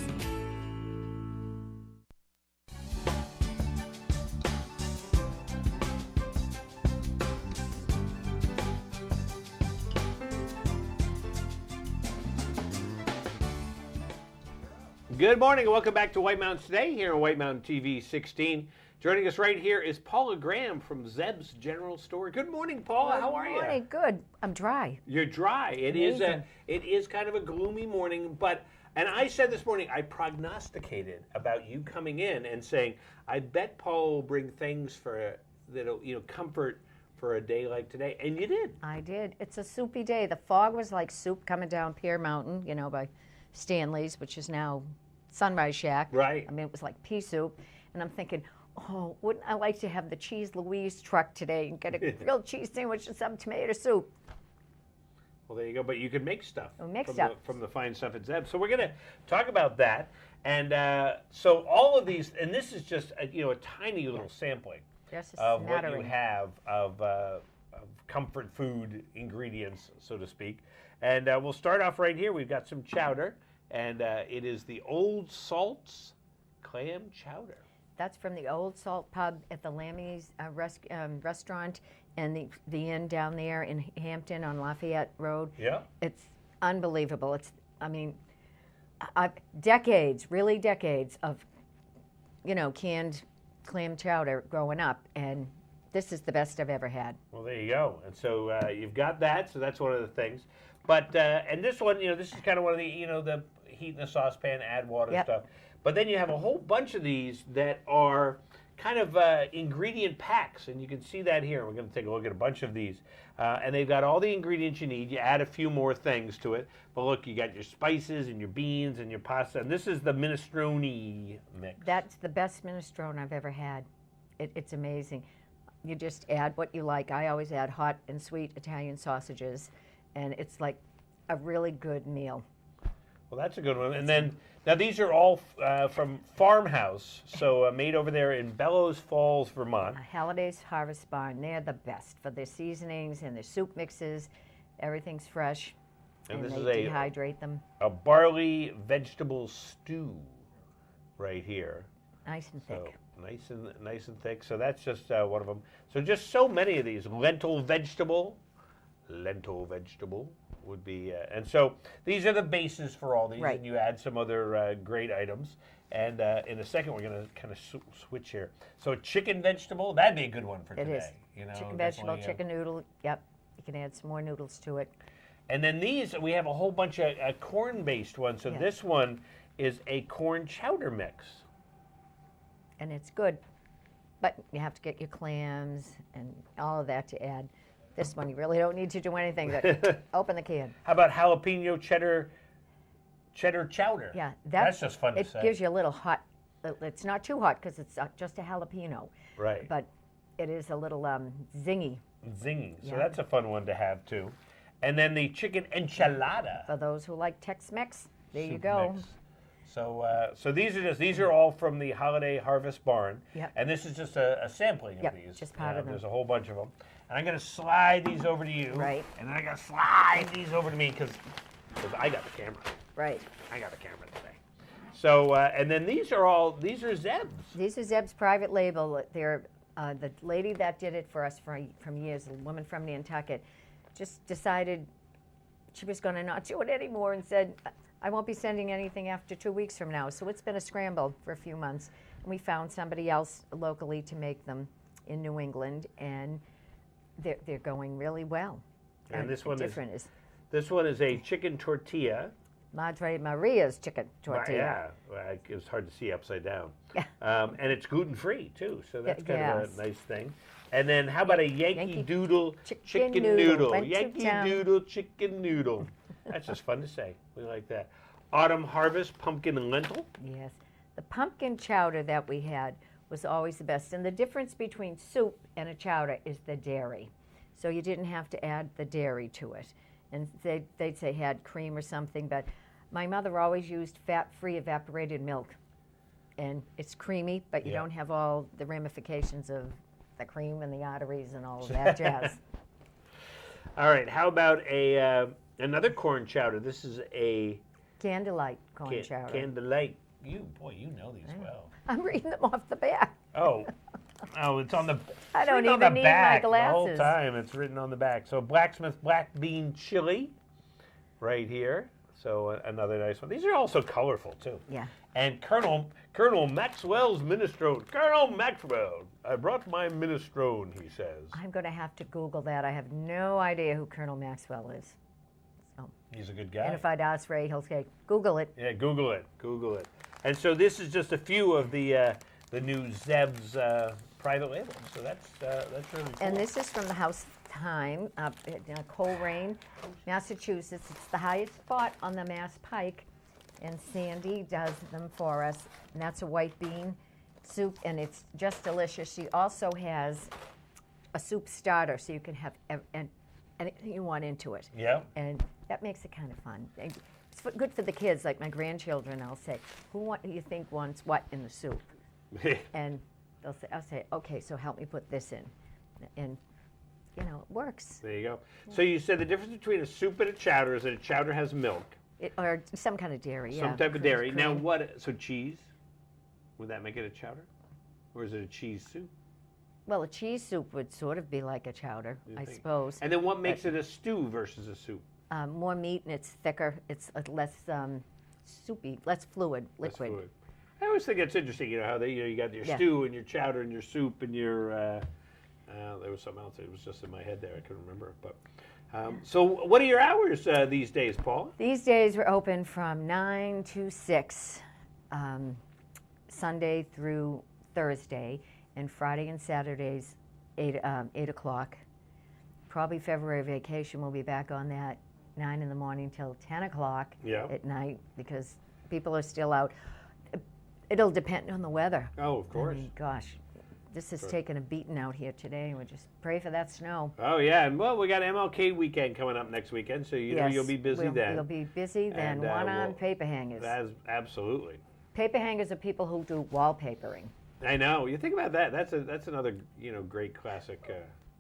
Good morning and welcome back to White Mountains Today here on White Mountain TV 16. Joining us right here is Paula Graham from Zeb's General Store. Good morning, Paula. How are you? Good morning. Good. I'm dry. You're dry. It is kind of a gloomy morning, and I said this morning I prognosticated about you coming in and saying I bet Paula will bring things for that'll comfort for a day like today, and you did. I did. It's a soupy day. The fog was like soup coming down Pierre Mountain, by Stanley's, which is now Sunrise Shack. Right. I mean, it was like pea soup, and I'm thinking, oh, wouldn't I like to have the Cheese Louise truck today and get a grilled cheese sandwich and some tomato soup? Well, there you go. But you can make stuff. From the fine stuff at Zeb. So we're going to talk about that. And so all of these, and this is just a tiny little sampling of what you have of comfort food ingredients, so to speak. And we'll start off right here. We've got some chowder, and it is the Old Salt's clam chowder. That's from the Old Salt Pub at the Lammy's restaurant and the inn down there in Hampton on Lafayette Road. Yeah. It's unbelievable. Decades of, canned clam chowder growing up, and this is the best I've ever had. Well, there you go. And so you've got that, so that's one of the things. But, and this one, this is kind of one of the, the heat in the saucepan, add water stuff. But then you have a whole bunch of these that are kind of ingredient packs, and you can see that here. We're going to take a look at a bunch of these. And they've got all the ingredients you need. You add a few more things to it. But look, you got your spices and your beans and your pasta. And this is the minestrone mix. That's the best minestrone I've ever had. It's amazing. You just add what you like. I always add hot and sweet Italian sausages, and it's like a really good meal. Well, that's a good one. And then, now these are all from Farmhouse, so made over there in Bellows Falls, Vermont. Halliday's Harvest Barn. They're the best for their seasonings and their soup mixes. Everything's fresh, and this they is dehydrate them. A barley vegetable stew right here. Nice and thick. Nice and thick. So that's just one of them. So just so many of these. Lentil vegetable would be, and so these are the bases for all these, right. And you add some other great items. And in a second, we're going to kind of switch here. So chicken vegetable, that'd be a good one for today. It is. Chicken vegetable, chicken noodle. Yep. You can add some more noodles to it. And then these, we have a whole bunch of corn-based ones. So this one is a corn chowder mix. And it's good, but you have to get your clams and all of that to add. This one, you really don't need to do anything but open the can. How about jalapeno cheddar chowder? Yeah, that's just fun to say. It gives you a little hot. It's not too hot because it's just a jalapeno. Right. But it is a little zingy. Zingy. So that's a fun one to have too. And then the chicken enchilada. For those who like Tex-Mex, there you go. Mix. So these are all from the Holiday Harvest Barn. Yep. And this is just a sampling of these. Just part of them. There's a whole bunch of them. And I'm going to slide these over to you. Right. And then I'm going to slide these over to me because I got the camera. Right. I got the camera today. So, and then these are Zeb's. These are Zeb's private label. They're the lady that did it for us from years, a woman from Nantucket, just decided she was going to not do it anymore and said, I won't be sending anything after 2 weeks from now. So it's been a scramble for a few months. And we found somebody else locally to make them in New England, and they're going really well. And this one different is this one is a chicken tortilla. Madre Maria's chicken tortilla. Yeah, it was hard to see upside down. And it's gluten-free, too, so that's kind of a nice thing. And then how about a Yankee Doodle chicken noodle? Yankee Doodle chicken noodle. That's just fun to say. We like that. Autumn Harvest pumpkin and lentil. Yes. The pumpkin chowder that we had was always the best. And the difference between soup and a chowder is the dairy. So you didn't have to add the dairy to it. And they'd say had cream or something, but my mother always used fat-free evaporated milk. And it's creamy, but you don't have all the ramifications of the cream and the arteries and all of that jazz. All right, how about another corn chowder? This is a candlelight corn chowder. Candlelight. You know these well. I'm reading them off the back. Oh, it's on the. I don't even need my the glasses. whole time. It's written on the back. So Blacksmith black bean chili, right here. So another nice one. These are also colorful too. Yeah. And Colonel Maxwell's minestrone. Colonel Maxwell, I brought my minestrone, he says. I'm going to have to Google that. I have no idea who Colonel Maxwell is. So. He's a good guy. And if I'd ask Ray, he'll say, Google it. Yeah, Google it. Google it. And so this is just a few of the new Zeb's private labels. So that's really cool. And this is from the House Time up in Coleraine, Massachusetts. It's the highest spot on the Mass Pike, and Sandy does them for us. And that's a white bean soup, and it's just delicious. She also has a soup starter, so you can have anything you want into it. Yeah. And that makes it kind of fun. It's good for the kids, like my grandchildren. I'll say, who do you think wants what in the soup? And I'll say, okay, so help me put this in. And it works. There you go. So you said the difference between a soup and a chowder is that a chowder has milk. Or some kind of dairy, Some type of dairy. Now what, so cheese? Would that make it a chowder? Or is it a cheese soup? Well, a cheese soup would sort of be like a chowder, I suppose. And then what makes it a stew versus a soup? More meat, and it's thicker. It's less soupy, less fluid, liquid. Less fluid. I always think it's interesting, how they, you got your stew and your chowder and your soup and your, there was something else. It was just in my head there. I couldn't remember. But so what are your hours these days, Paula? These days we're open from 9 to 6, Sunday through Thursday, and Friday and Saturdays 8 o'clock. Probably February vacation we'll be back on that 9 in the morning till 10 o'clock at night because people are still out. It'll depend on the weather. Oh, of course. I mean, gosh, this has taken a beating out here today. We just pray for that snow. Oh, yeah. And, well, we got MLK weekend coming up next weekend, so you know you'll be busy then. We'll be busy then. One-on paper hangers. Absolutely. Paper hangers are people who do wallpapering. I know. You think about that. That's another, great classic.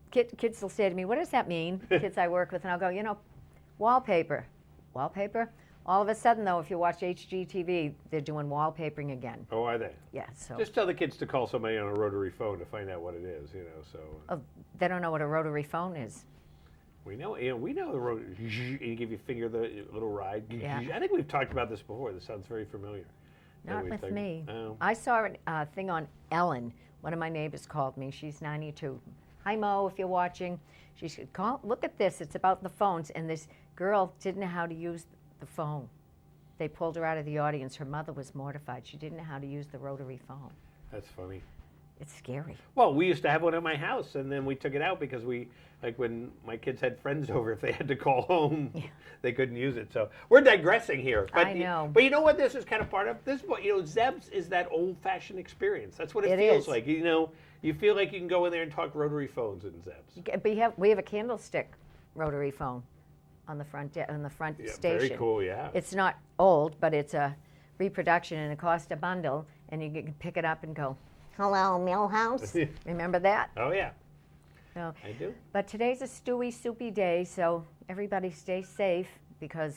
Kids will say to me, what does that mean? Kids I work with, and I'll go, wallpaper. Wallpaper? All of a sudden, though, if you watch HGTV, they're doing wallpapering again. Oh, are they? Yeah. So just tell the kids to call somebody on a rotary phone to find out what it is. So. Oh, they don't know what a rotary phone is. We know. We know the rotary. You give your finger the little ride. Yeah. I think we've talked about this before. This sounds very familiar. Not with me. Oh. I saw a thing on Ellen. One of my neighbors called me. She's 92. Hi, Mo, if you're watching. She said, look at this. It's about the phones. And this girl didn't know how to use the phone. They pulled her out of the audience. Her mother was mortified. She didn't know how to use the rotary phone. That's funny. It's scary. Well, we used to have one at my house, and then we took it out because when my kids had friends over, if they had to call home, they couldn't use it. So we're digressing here. But I know. But you know what this is kind of part of? This is what, Zeb's is that old-fashioned experience. That's what it feels like. You feel like you can go in there and talk rotary phones in Zeb's. We have a candlestick rotary phone on the front station. Very cool, yeah. It's not old, but it's a reproduction, and it costs a bundle, and you can pick it up and go, hello, Millhouse. Remember that? Oh, yeah. So, I do. But today's a stewy, soupy day, so everybody stay safe,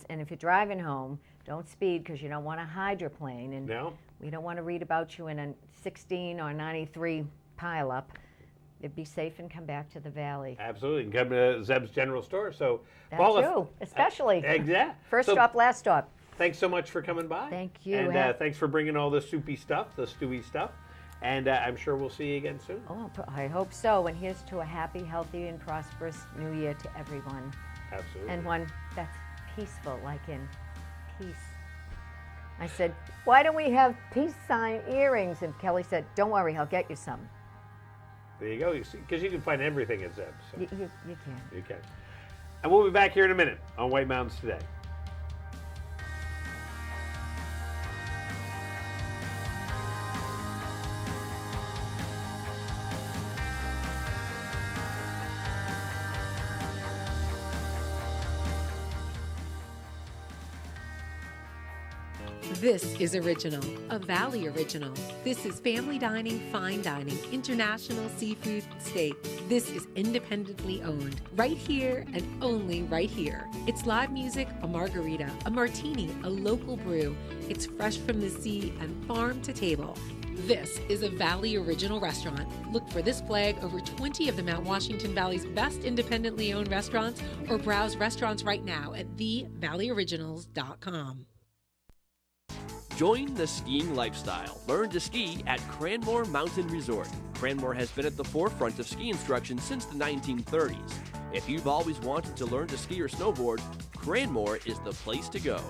and if you're driving home, don't speed because you don't want to hydroplane, and we don't want to read about you in a 16 or 93 pileup. Be safe and come back to the Valley. Absolutely. And come to Zeb's General Store. So, That Paula, too, especially. Exactly. First stop, last stop. Thanks so much for coming by. Thank you. And thanks for bringing all the soupy stuff, the stewy stuff. And I'm sure we'll see you again soon. Oh, I hope so. And here's to a happy, healthy, and prosperous new year to everyone. Absolutely. And one that's peaceful, like in peace. I said, why don't we have peace sign earrings? And Kelly said, don't worry, I'll get you some. There you go. Because you can find everything at Zeb's. So. You can. You can. And we'll be back here in a minute on White Mountains Today. This is Original, a Valley original. This is family dining, fine dining, international seafood, steak. This is independently owned, right here and only right here. It's live music, a margarita, a martini, a local brew. It's fresh from the sea and farm to table. This is a Valley Original restaurant. Look for this flag over 20 of the Mount Washington Valley's best independently owned restaurants, or browse restaurants right now at thevalleyoriginals.com. Join the skiing lifestyle. Learn to ski at Cranmore Mountain Resort. Cranmore has been at the forefront of ski instruction since the 1930s. If you've always wanted to learn to ski or snowboard, Cranmore is the place to go.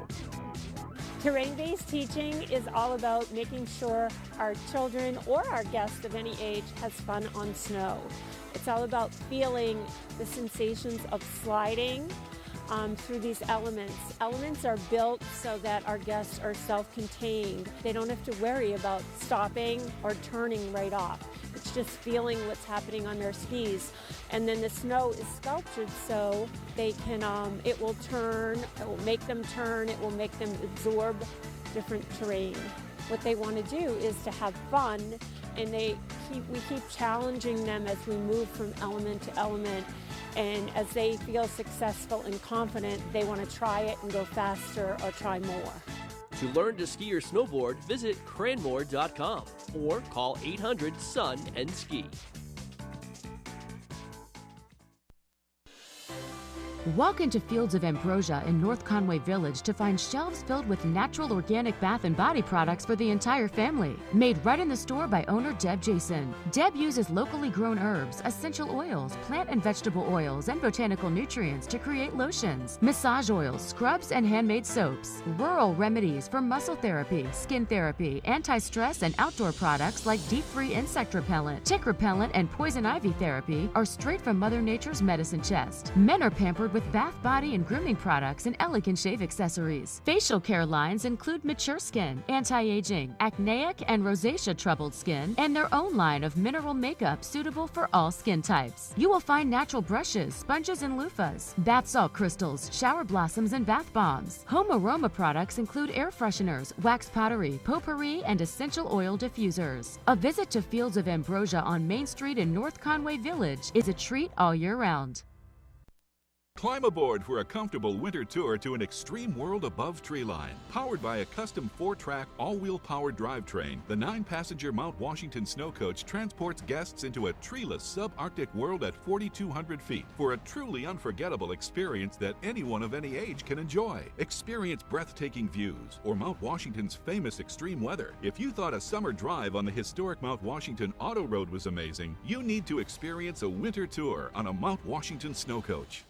Terrain-based teaching is all about making sure our children or our guests of any age has fun on snow. It's all about feeling the sensations of sliding through these elements. Elements are built so that our guests are self-contained. They don't have to worry about stopping or turning right off. It's just feeling what's happening on their skis. And then the snow is sculptured so they can, it will turn, it will make them turn, it will make them absorb different terrain. What they want to do is to have fun, and we keep challenging them as we move from element to element. And as they feel successful and confident, they want to try it and go faster or try more. To learn to ski or snowboard, visit cranmore.com or call 800-SUN-AND-SKI. Walk into Fields of Ambrosia in North Conway Village to find shelves filled with natural organic bath and body products for the entire family. Made right in the store by owner Deb Jason. Deb uses locally grown herbs, essential oils, plant and vegetable oils, and botanical nutrients to create lotions, massage oils, scrubs, and handmade soaps. Rural remedies for muscle therapy, skin therapy, anti-stress, and outdoor products like deep-free insect repellent, tick repellent, and poison ivy therapy are straight from Mother Nature's medicine chest. Men are pampered with bath, body, and grooming products and elegant shave accessories. Facial care lines include mature skin, anti-aging, acneic, and rosacea troubled skin, and their own line of mineral makeup suitable for all skin types. You will find natural brushes, sponges, and loofahs, bath salt crystals, shower blossoms, and bath bombs. Home aroma products include air fresheners, wax pottery, potpourri, and essential oil diffusers. A visit to Fields of Ambrosia on Main Street in North Conway Village is a treat all year round. Climb aboard for a comfortable winter tour to an extreme world above treeline. Powered by a custom 4-track, all-wheel powered drivetrain, the 9-passenger Mount Washington Snow Coach transports guests into a treeless subarctic world at 4,200 feet for a truly unforgettable experience that anyone of any age can enjoy. Experience breathtaking views or Mount Washington's famous extreme weather. If you thought a summer drive on the historic Mount Washington Auto Road was amazing, you need to experience a winter tour on a Mount Washington Snow Coach.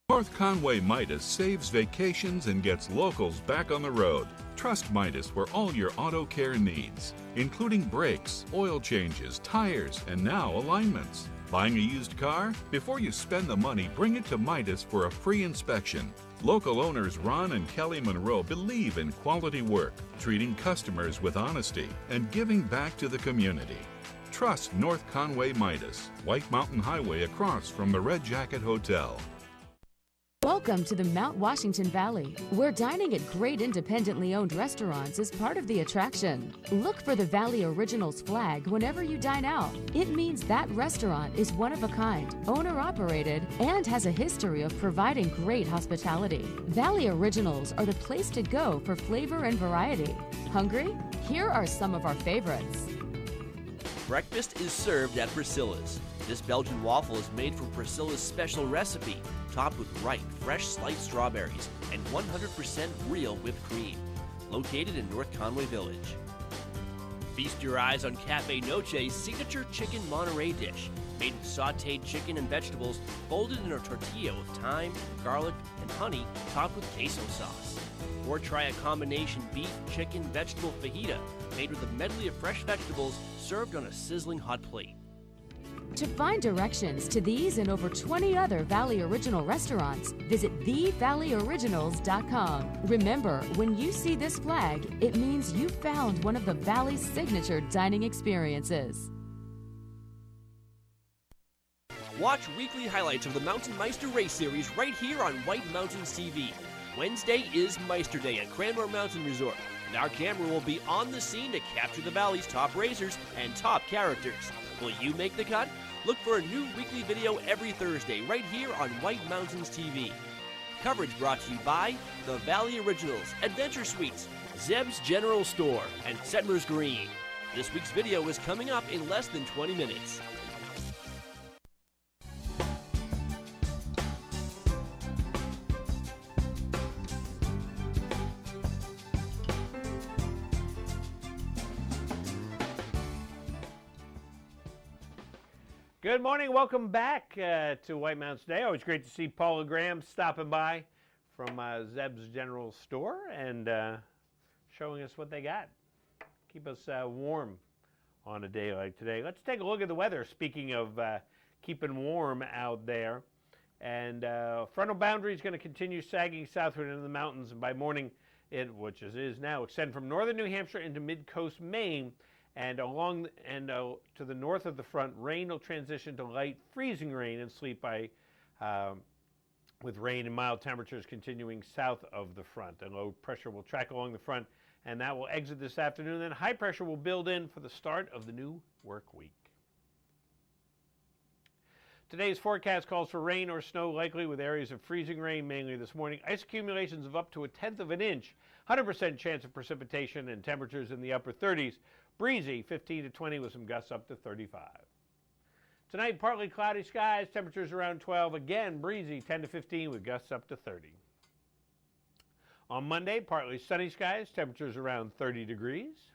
North Conway Midas saves vacations and gets locals back on the road. Trust Midas for all your auto care needs, including brakes, oil changes, tires, and now alignments. Buying a used car? Before you spend the money, bring it to Midas for a free inspection. Local owners Ron and Kelly Monroe believe in quality work, treating customers with honesty, and giving back to the community. Trust North Conway Midas, White Mountain Highway across from the Red Jacket Hotel. Welcome to the Mount Washington Valley, where dining at great independently owned restaurants is part of the attraction. Look for the Valley Originals flag whenever you dine out. It means that restaurant is one of a kind, owner-operated, and has a history of providing great hospitality. Valley Originals are the place to go for flavor and variety. Hungry? Here are some of our favorites. Breakfast is served at Priscilla's. This Belgian waffle is made from Priscilla's special recipe, topped with ripe, fresh sliced strawberries and 100% real whipped cream. Located in North Conway Village. Feast your eyes on Cafe Noche's signature chicken Monterey dish, made with sautéed chicken and vegetables folded in a tortilla with thyme, garlic, and honey, topped with queso sauce. Or try a combination beef, chicken, vegetable fajita, made with a medley of fresh vegetables served on a sizzling hot plate. To find directions to these and over 20 other Valley Original restaurants, visit thevalleyoriginals.com. Remember, when you see this flag, it means you found one of the Valley's signature dining experiences. Watch weekly highlights of the Mountain Meister Race Series right here on White Mountains TV. Wednesday is Meister Day at Cranmore Mountain Resort, and our camera will be on the scene to capture the Valley's top racers and top characters. Will you make the cut? Look for a new weekly video every Thursday right here on White Mountains TV. Coverage brought to you by the Valley Originals, Adventure Suites, Zeb's General Store, and Settlers Green. This week's video is coming up in less than 20 minutes. Good morning. Welcome back to White Mountains Today. Always great to see Paula Graham stopping by from Zeb's General Store and showing us what they got. Keep us warm on a day like today. Let's take a look at the weather. Speaking of keeping warm out there. And frontal boundary is going to continue sagging southward into the mountains. And by morning, which it is now, extend from northern New Hampshire into mid-coast Maine. And to the north of the front, rain will transition to light freezing rain and sleet with rain and mild temperatures continuing south of the front. And low pressure will track along the front, and that will exit this afternoon. Then high pressure will build in for the start of the new work week. Today's forecast calls for rain or snow likely with areas of freezing rain mainly this morning. Ice accumulations of up to 1/10 of an inch, 100% chance of precipitation, and temperatures in the upper 30s. Breezy, 15 to 20 with some gusts up to 35. Tonight, partly cloudy skies, temperatures around 12. Again, breezy, 10 to 15 with gusts up to 30. On Monday, partly sunny skies, temperatures around 30 degrees.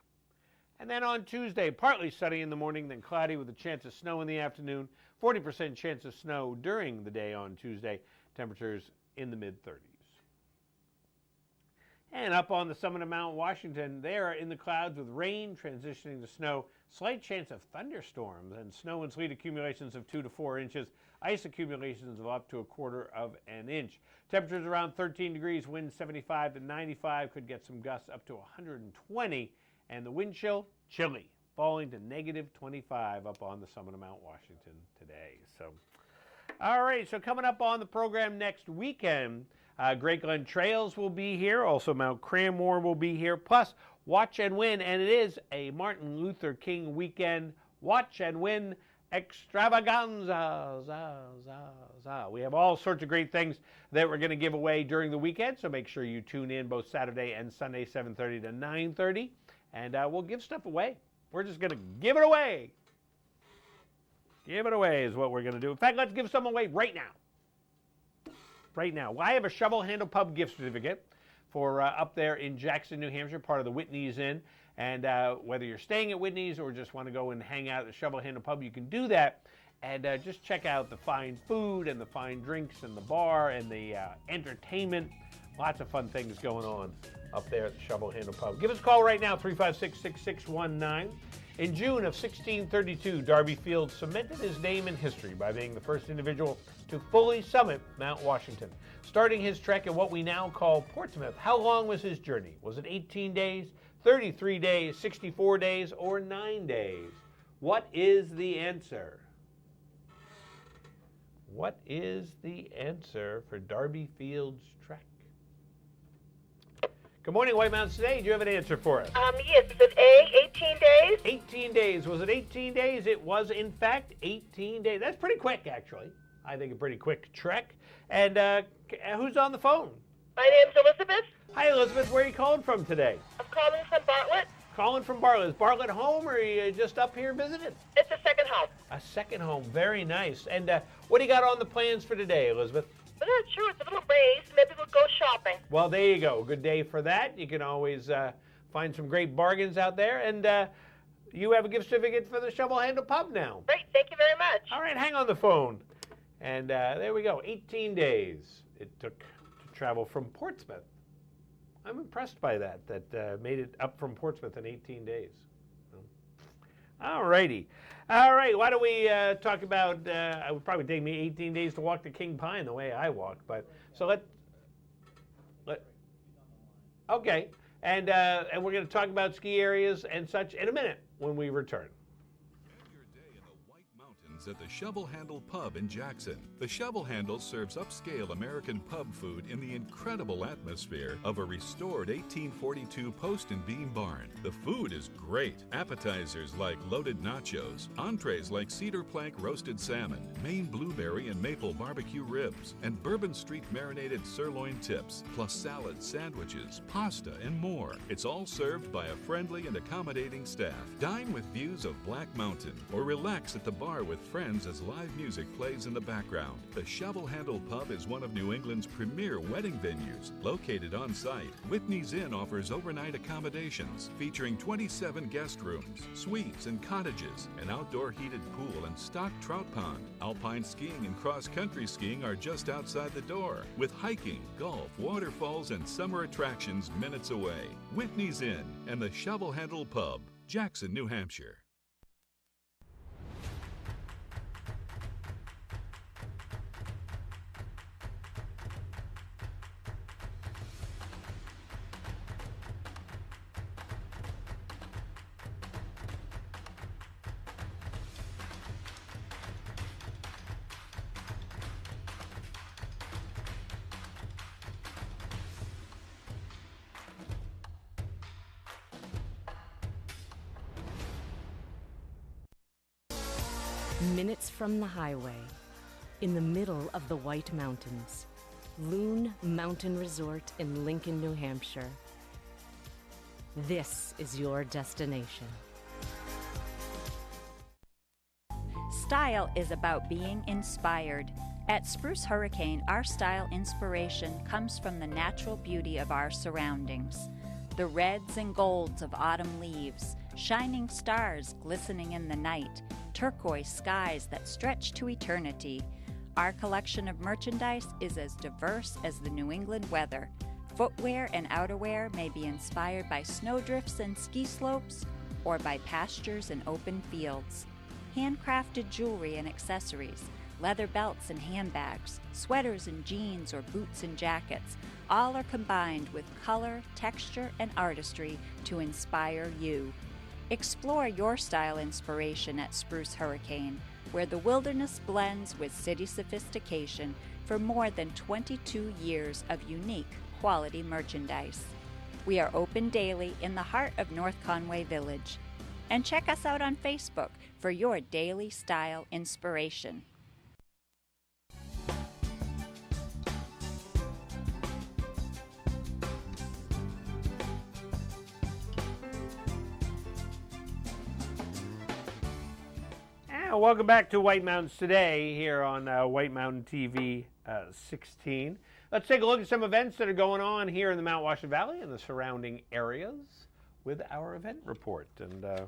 And then on Tuesday, partly sunny in the morning, then cloudy with a chance of snow in the afternoon. 40% chance of snow during the day on Tuesday, temperatures in the mid-30s. And up on the summit of Mount Washington, they are in the clouds with rain transitioning to snow. Slight chance of thunderstorms and snow and sleet accumulations of 2 to 4 inches. Ice accumulations of up to 1/4 of an inch. Temperatures around 13 degrees, winds 75 to 95. Could get some gusts up to 120. And the wind chill, chilly, falling to -25 up on the summit of Mount Washington today. So, all right, so coming up on the program next weekend, Great Glen Trails will be here. Also, Mount Cranmore will be here. Plus, Watch and Win. And it is a Martin Luther King weekend Watch and Win extravaganza. We have all sorts of great things that we're going to give away during the weekend. So make sure you tune in both Saturday and Sunday, 7:30 to 9:30. And we'll give stuff away. We're just going to give it away. Give it away is what we're going to do. In fact, let's give some away right now. Right now. Well, I have a Shovel Handle Pub gift certificate for up there in Jackson, New Hampshire, part of the Whitney's Inn. And whether you're staying at Whitney's or just want to go and hang out at the Shovel Handle Pub, you can do that. And just check out the fine food and the fine drinks and the bar and the entertainment. Lots of fun things going on up there at the Shovel Handle Pub. Give us a call right now, 356-6619. In June of 1632, Darby Field cemented his name in history by being the first individual to fully summit Mount Washington, starting his trek at what we now call Portsmouth. How long was his journey? Was it 18 days, 33 days, 64 days, or 9 days? What is the answer? What is the answer for Darby Field's trek? Good morning, White Mountains Today. Do you have an answer for us? Yes. Is it A, 18 days? 18 days. Was it 18 days? It was, in fact, 18 days. That's pretty quick, actually. I think a pretty quick trek. And who's on the phone? My name's Elizabeth. Hi, Elizabeth. Where are you calling from today? I'm calling from Bartlett. Calling from Bartlett. Is Bartlett home, or are you just up here visiting? It's a second home. A second home. Very nice. And what do you got on the plans for today, Elizabeth? We're not sure. It's a little raised. Maybe we'll go shopping. Well, there you go. Good day for that. You can always find some great bargains out there. And you have a gift certificate for the Shovel Handle Pub now. Great. Thank you very much. All right, hang on the phone. And there we go. 18 days it took to travel from Portsmouth. I'm impressed by that made it up from Portsmouth in 18 days. All righty. All right, why don't we talk about, it would probably take me 18 days to walk to King Pine the way I walk, but, so okay. And we're going to talk about ski areas and such in a minute when we return. At the Shovel Handle Pub in Jackson. The Shovel Handle serves upscale American pub food in the incredible atmosphere of a restored 1842 post and beam barn. The food is great. Appetizers like loaded nachos, entrees like cedar plank roasted salmon, Maine blueberry and maple barbecue ribs, and Bourbon Street marinated sirloin tips, plus salads, sandwiches, pasta, and more. It's all served by a friendly and accommodating staff. Dine with views of Black Mountain or relax at the bar with friends as live music plays in the background. The Shovel Handle Pub is one of New England's premier wedding venues. Located on site, Whitney's Inn offers overnight accommodations featuring 27 guest rooms, suites, and cottages, an outdoor heated pool and stocked trout pond. Alpine skiing and cross-country skiing are just outside the door, with hiking, golf, waterfalls, and summer attractions minutes away. Whitney's Inn and the Shovel Handle Pub, Jackson, New Hampshire. Minutes from the highway, in the middle of the White Mountains, Loon Mountain Resort in Lincoln, New Hampshire. This is your destination. Style is about being inspired. At Spruce Hurricane, our style inspiration comes from the natural beauty of our surroundings. The reds and golds of autumn leaves, shining stars glistening in the night, turquoise skies that stretch to eternity. Our collection of merchandise is as diverse as the New England weather. Footwear and outerwear may be inspired by snowdrifts and ski slopes or by pastures and open fields. Handcrafted jewelry and accessories, leather belts and handbags, sweaters and jeans or boots and jackets, all are combined with color, texture, and artistry to inspire you. Explore your style inspiration at Spruce Hurricane, where the wilderness blends with city sophistication for more than 22 years of unique quality merchandise. We are open daily in the heart of North Conway Village. And check us out on Facebook for your daily style inspiration. Welcome back to White Mountains Today here on White Mountain TV 16. Let's take a look at some events that are going on here in the Mount Washington Valley and the surrounding areas with our event report. And I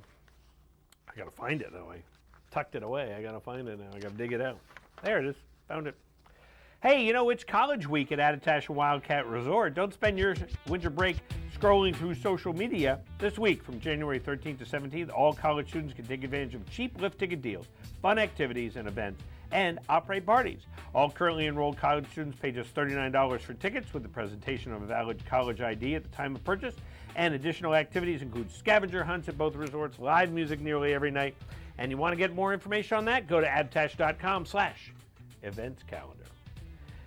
got to find it, though. I tucked it away. I got to find it now. I got to dig it out. There it is. Found it. Hey, you know, it's College Week at Attitash Wildcat Resort. Don't spend your winter break scrolling through social media. This week, from January 13th to 17th, all college students can take advantage of cheap lift ticket deals, fun activities and events, and operate parties. All currently enrolled college students pay just $39 for tickets with the presentation of a valid college ID at the time of purchase. And additional activities include scavenger hunts at both resorts, live music nearly every night. And you want to get more information on that? Go to attitash.com/events calendar.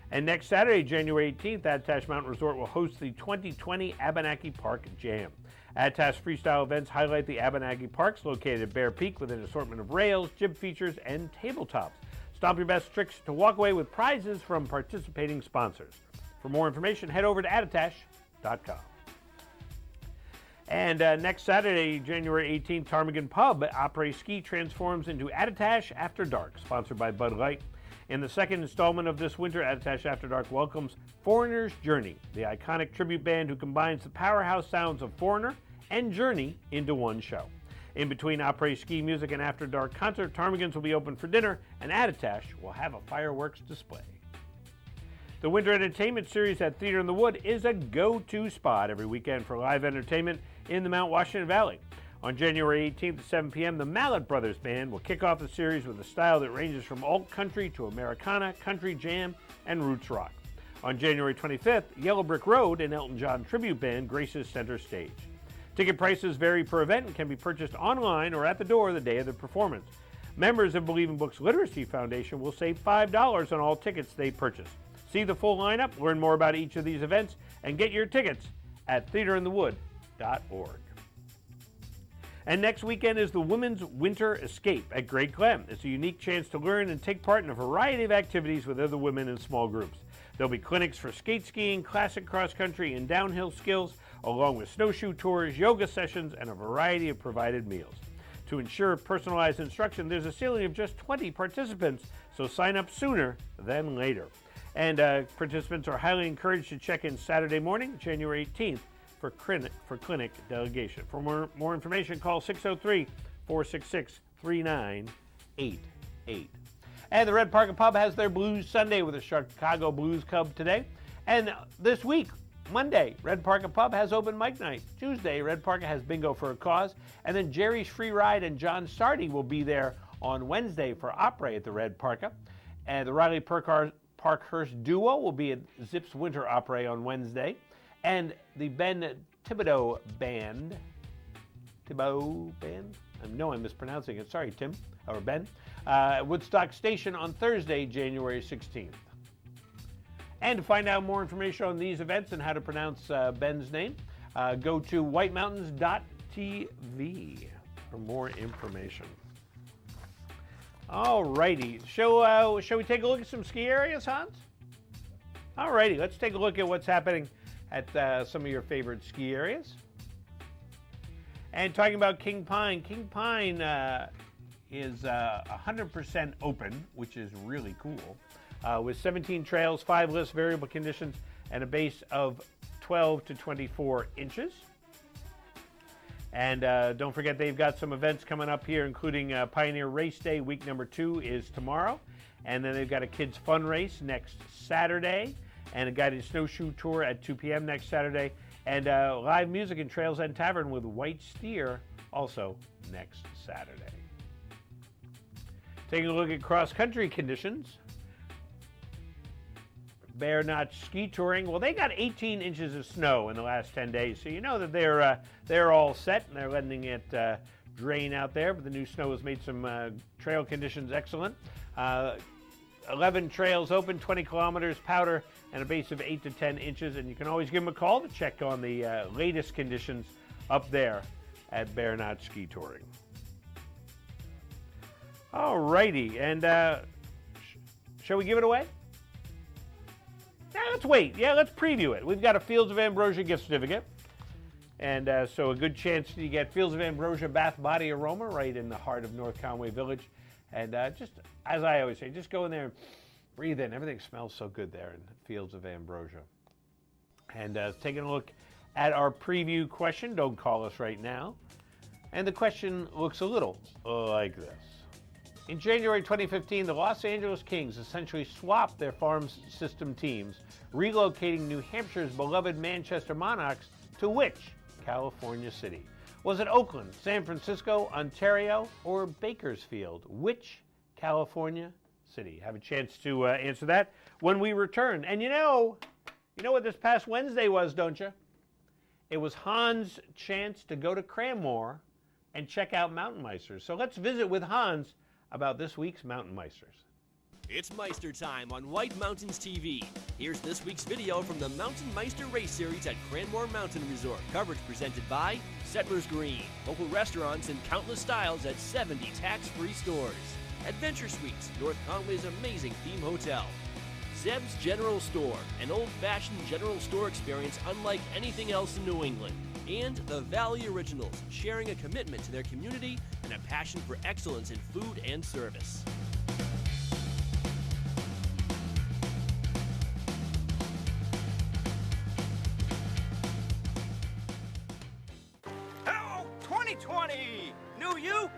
And next Saturday, January 18th, Attitash Mountain Resort will host the 2020 Abenaki Park Jam. Attitash freestyle events highlight the Abenaki Parks located at Bear Peak with an assortment of rails, jib features, and tabletops. Stomp your best tricks to walk away with prizes from participating sponsors. For more information, head over to attitash.com. And next Saturday, January 18th, Ptarmigan Pub après-ski transforms into Attitash After Dark, sponsored by Bud Light. In the second installment of this winter, Attitash After Dark welcomes Foreigner's Journey, the iconic tribute band who combines the powerhouse sounds of Foreigner and Journey into one show. In between après-ski music and After Dark concert, Ptarmigan's will be open for dinner, and Attitash will have a fireworks display. The Winter Entertainment Series at Theater in the Wood is a go-to spot every weekend for live entertainment in the Mount Washington Valley. On January 18th at 7 p.m., the Mallet Brothers Band will kick off the series with a style that ranges from alt country to Americana, country jam, and roots rock. On January 25th, Yellow Brick Road, an Elton John tribute band, graces center stage. Ticket prices vary per event and can be purchased online or at the door the day of the performance. Members of Believe in Books Literacy Foundation will save $5 on all tickets they purchase. See the full lineup, learn more about each of these events, and get your tickets at theaterinthewood.org. And next weekend is the Women's Winter Escape at Great Glen. It's a unique chance to learn and take part in a variety of activities with other women in small groups. There'll be clinics for skate skiing, classic cross country, and downhill skills, along with snowshoe tours, yoga sessions, and a variety of provided meals. To ensure personalized instruction, there's a ceiling of just 20 participants, so sign up sooner than later. And participants are highly encouraged to check in Saturday morning, January 18th, for clinic delegation. For more information, call 603-466-3988. And the Red Parker Pub has their Blues Sunday with the Chicago Blues Club today. And this week, Monday, Red Parker Pub has open mic night. Tuesday, Red Parker has Bingo for a Cause. And then Jerry's Free Ride and John Sardi will be there on Wednesday for opera at the Red Parker. And the Riley Parkhurst Duo will be at Zips Winter Opera on Wednesday. And the Ben Thibodeau Band, I know I'm mispronouncing it, sorry Tim, or Ben, Woodstock Station on Thursday, January 16th. And to find out more information on these events and how to pronounce Ben's name, go to whitemountains.tv for more information. All righty, shall we take a look at some ski areas, Hans? All righty, let's take a look at what's happening at some of your favorite ski areas. And talking about King Pine is 100% open, which is really cool, with 17 trails, 5 lifts, variable conditions, and a base of 12 to 24 inches. And don't forget, they've got some events coming up here, including Pioneer Race Day. Week number 2 is tomorrow. And then they've got a kids' fun race next Saturday, and a guided snowshoe tour at 2 p.m. next Saturday, and live music in Trails End Tavern with White Steer also next Saturday. Taking a look at cross-country conditions. Bear Notch Ski Touring, well, they got 18 inches of snow in the last 10 days, so you know that they're all set, and they're letting it drain out there, but the new snow has made some trail conditions excellent. 11 trails open, 20 kilometers powder, and a base of 8 to 10 inches. And you can always give them a call to check on the latest conditions up there at Bear Notch Ski Touring. All righty, and shall we give it away? Let's wait. Yeah, let's preview it. We've got a Fields of Ambrosia gift certificate. And so a good chance to get Fields of Ambrosia Bath Body Aroma right in the heart of North Conway Village. And just, as I always say, just go in there and breathe in. Everything smells so good there in Fields of Ambrosia. And taking a look at our preview question. Don't call us right now. And the question looks a little like this. In January 2015, the Los Angeles Kings essentially swapped their farm system teams, relocating New Hampshire's beloved Manchester Monarchs to which California city? Was it Oakland, San Francisco, Ontario, or Bakersfield? Which California city? Have a chance to answer that when we return. And you know what this past Wednesday was, don't you? It was Hans' chance to go to Cranmore and check out Mountain Meisters. So let's visit with Hans about this week's Mountain Meisters. It's Meister time on White Mountains TV. Here's this week's video from the Mountain Meister Race Series at Cranmore Mountain Resort. Coverage presented by Settlers Green, local restaurants in countless styles at 70 tax-free stores. Adventure Suites, North Conway's amazing theme hotel. Zeb's General Store, an old-fashioned general store experience unlike anything else in New England. and the Valley Originals, sharing a commitment to their community and a passion for excellence in food and service. Hello, 2020! New you,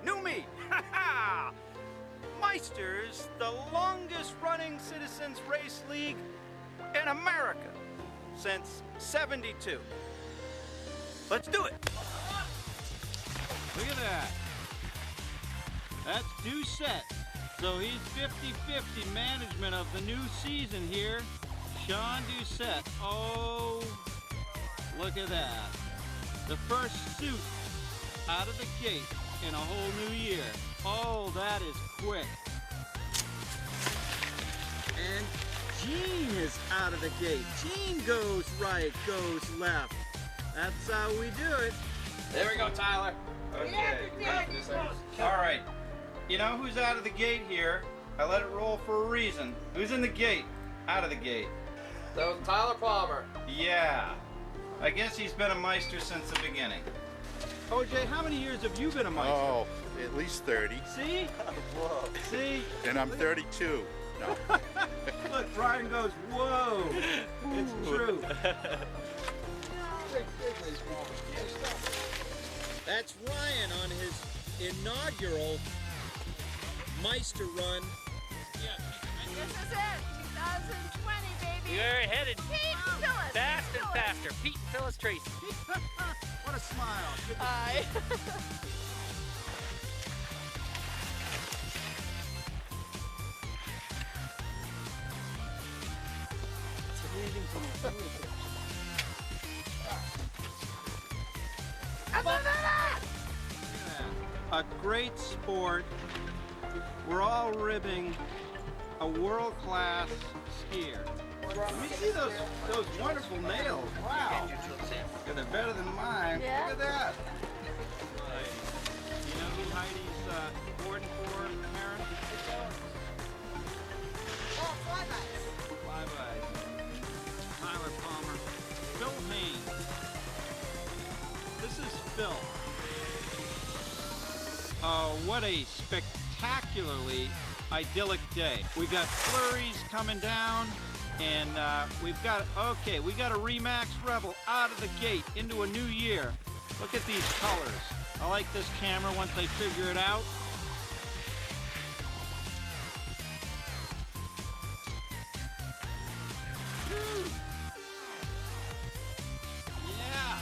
new me. Ha ha! Meister's the longest running citizens race league in America since '72. Let's do it. Look at that. That's Doucette. So he's 50-50 management of the new season here. Sean Doucette. Oh, look at that. The first suit out of the gate in a whole new year. Oh, that is quick. And Gene is out of the gate. Gene goes right, goes left. That's how we do it. There we go, Tyler. Okay. All right. You know who's out of the gate here? I let it roll for a reason. Who's in the gate? Out of the gate. That was Tyler Palmer. Yeah. I guess he's been a Meister since the beginning. OJ, how many years have you been a Meister? Oh, at least 30. See? Whoa. See? And I'm 32. No. Look, Brian goes, whoa. It's true. That's Ryan on his inaugural Meister run. This is it, 2020, baby. You're headed Pete Phillips. fast and faster. Pete Phillips Tracy. What a smile. Good to Hi. A great sport. We're all ribbing a world-class skier. Let me see those wonderful nails. Wow. Yeah, they're better than mine. Yeah. Look at that. You know who Heidi's boarding for, Aaron? Oh, flybys. Flybys. Tyler Palmer. Phil Haynes. This is Phil. Oh, what a spectacularly idyllic day. We got flurries coming down, and we got a Remax Rebel out of the gate into a new year. Look at these colors. I like this camera once they figure it out. Yeah.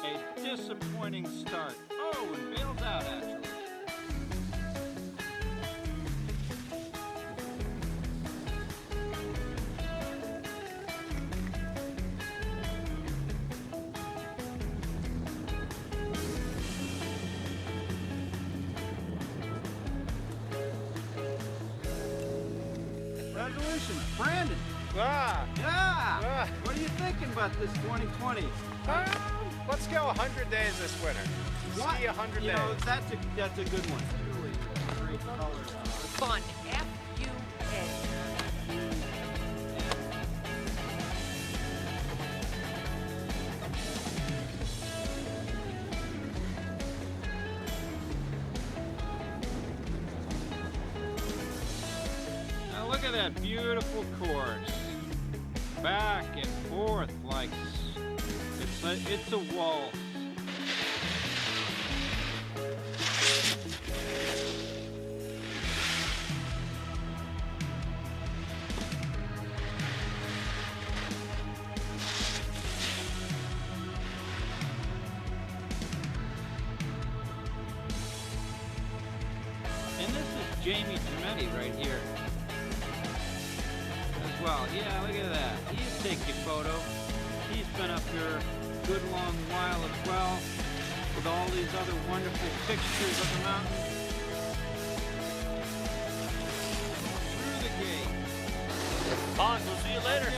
A disappointing start. Oh, and bails out actually. Congratulations, Brandon. Yeah. What are you thinking about this 2020? Let's go 100 days this winter. What? Ski 100 You days. know, that's a good one. Really great colors. Fun. F-U-N. Now look at that beautiful course. Back and forth like it's a waltz. And this is Jamie Gimetti right here as well. Yeah, look at that. He'll take your photo. He's been up here a good long while as well with all these other wonderful fixtures of the mountain. Through the gate. Hans, we'll see you later.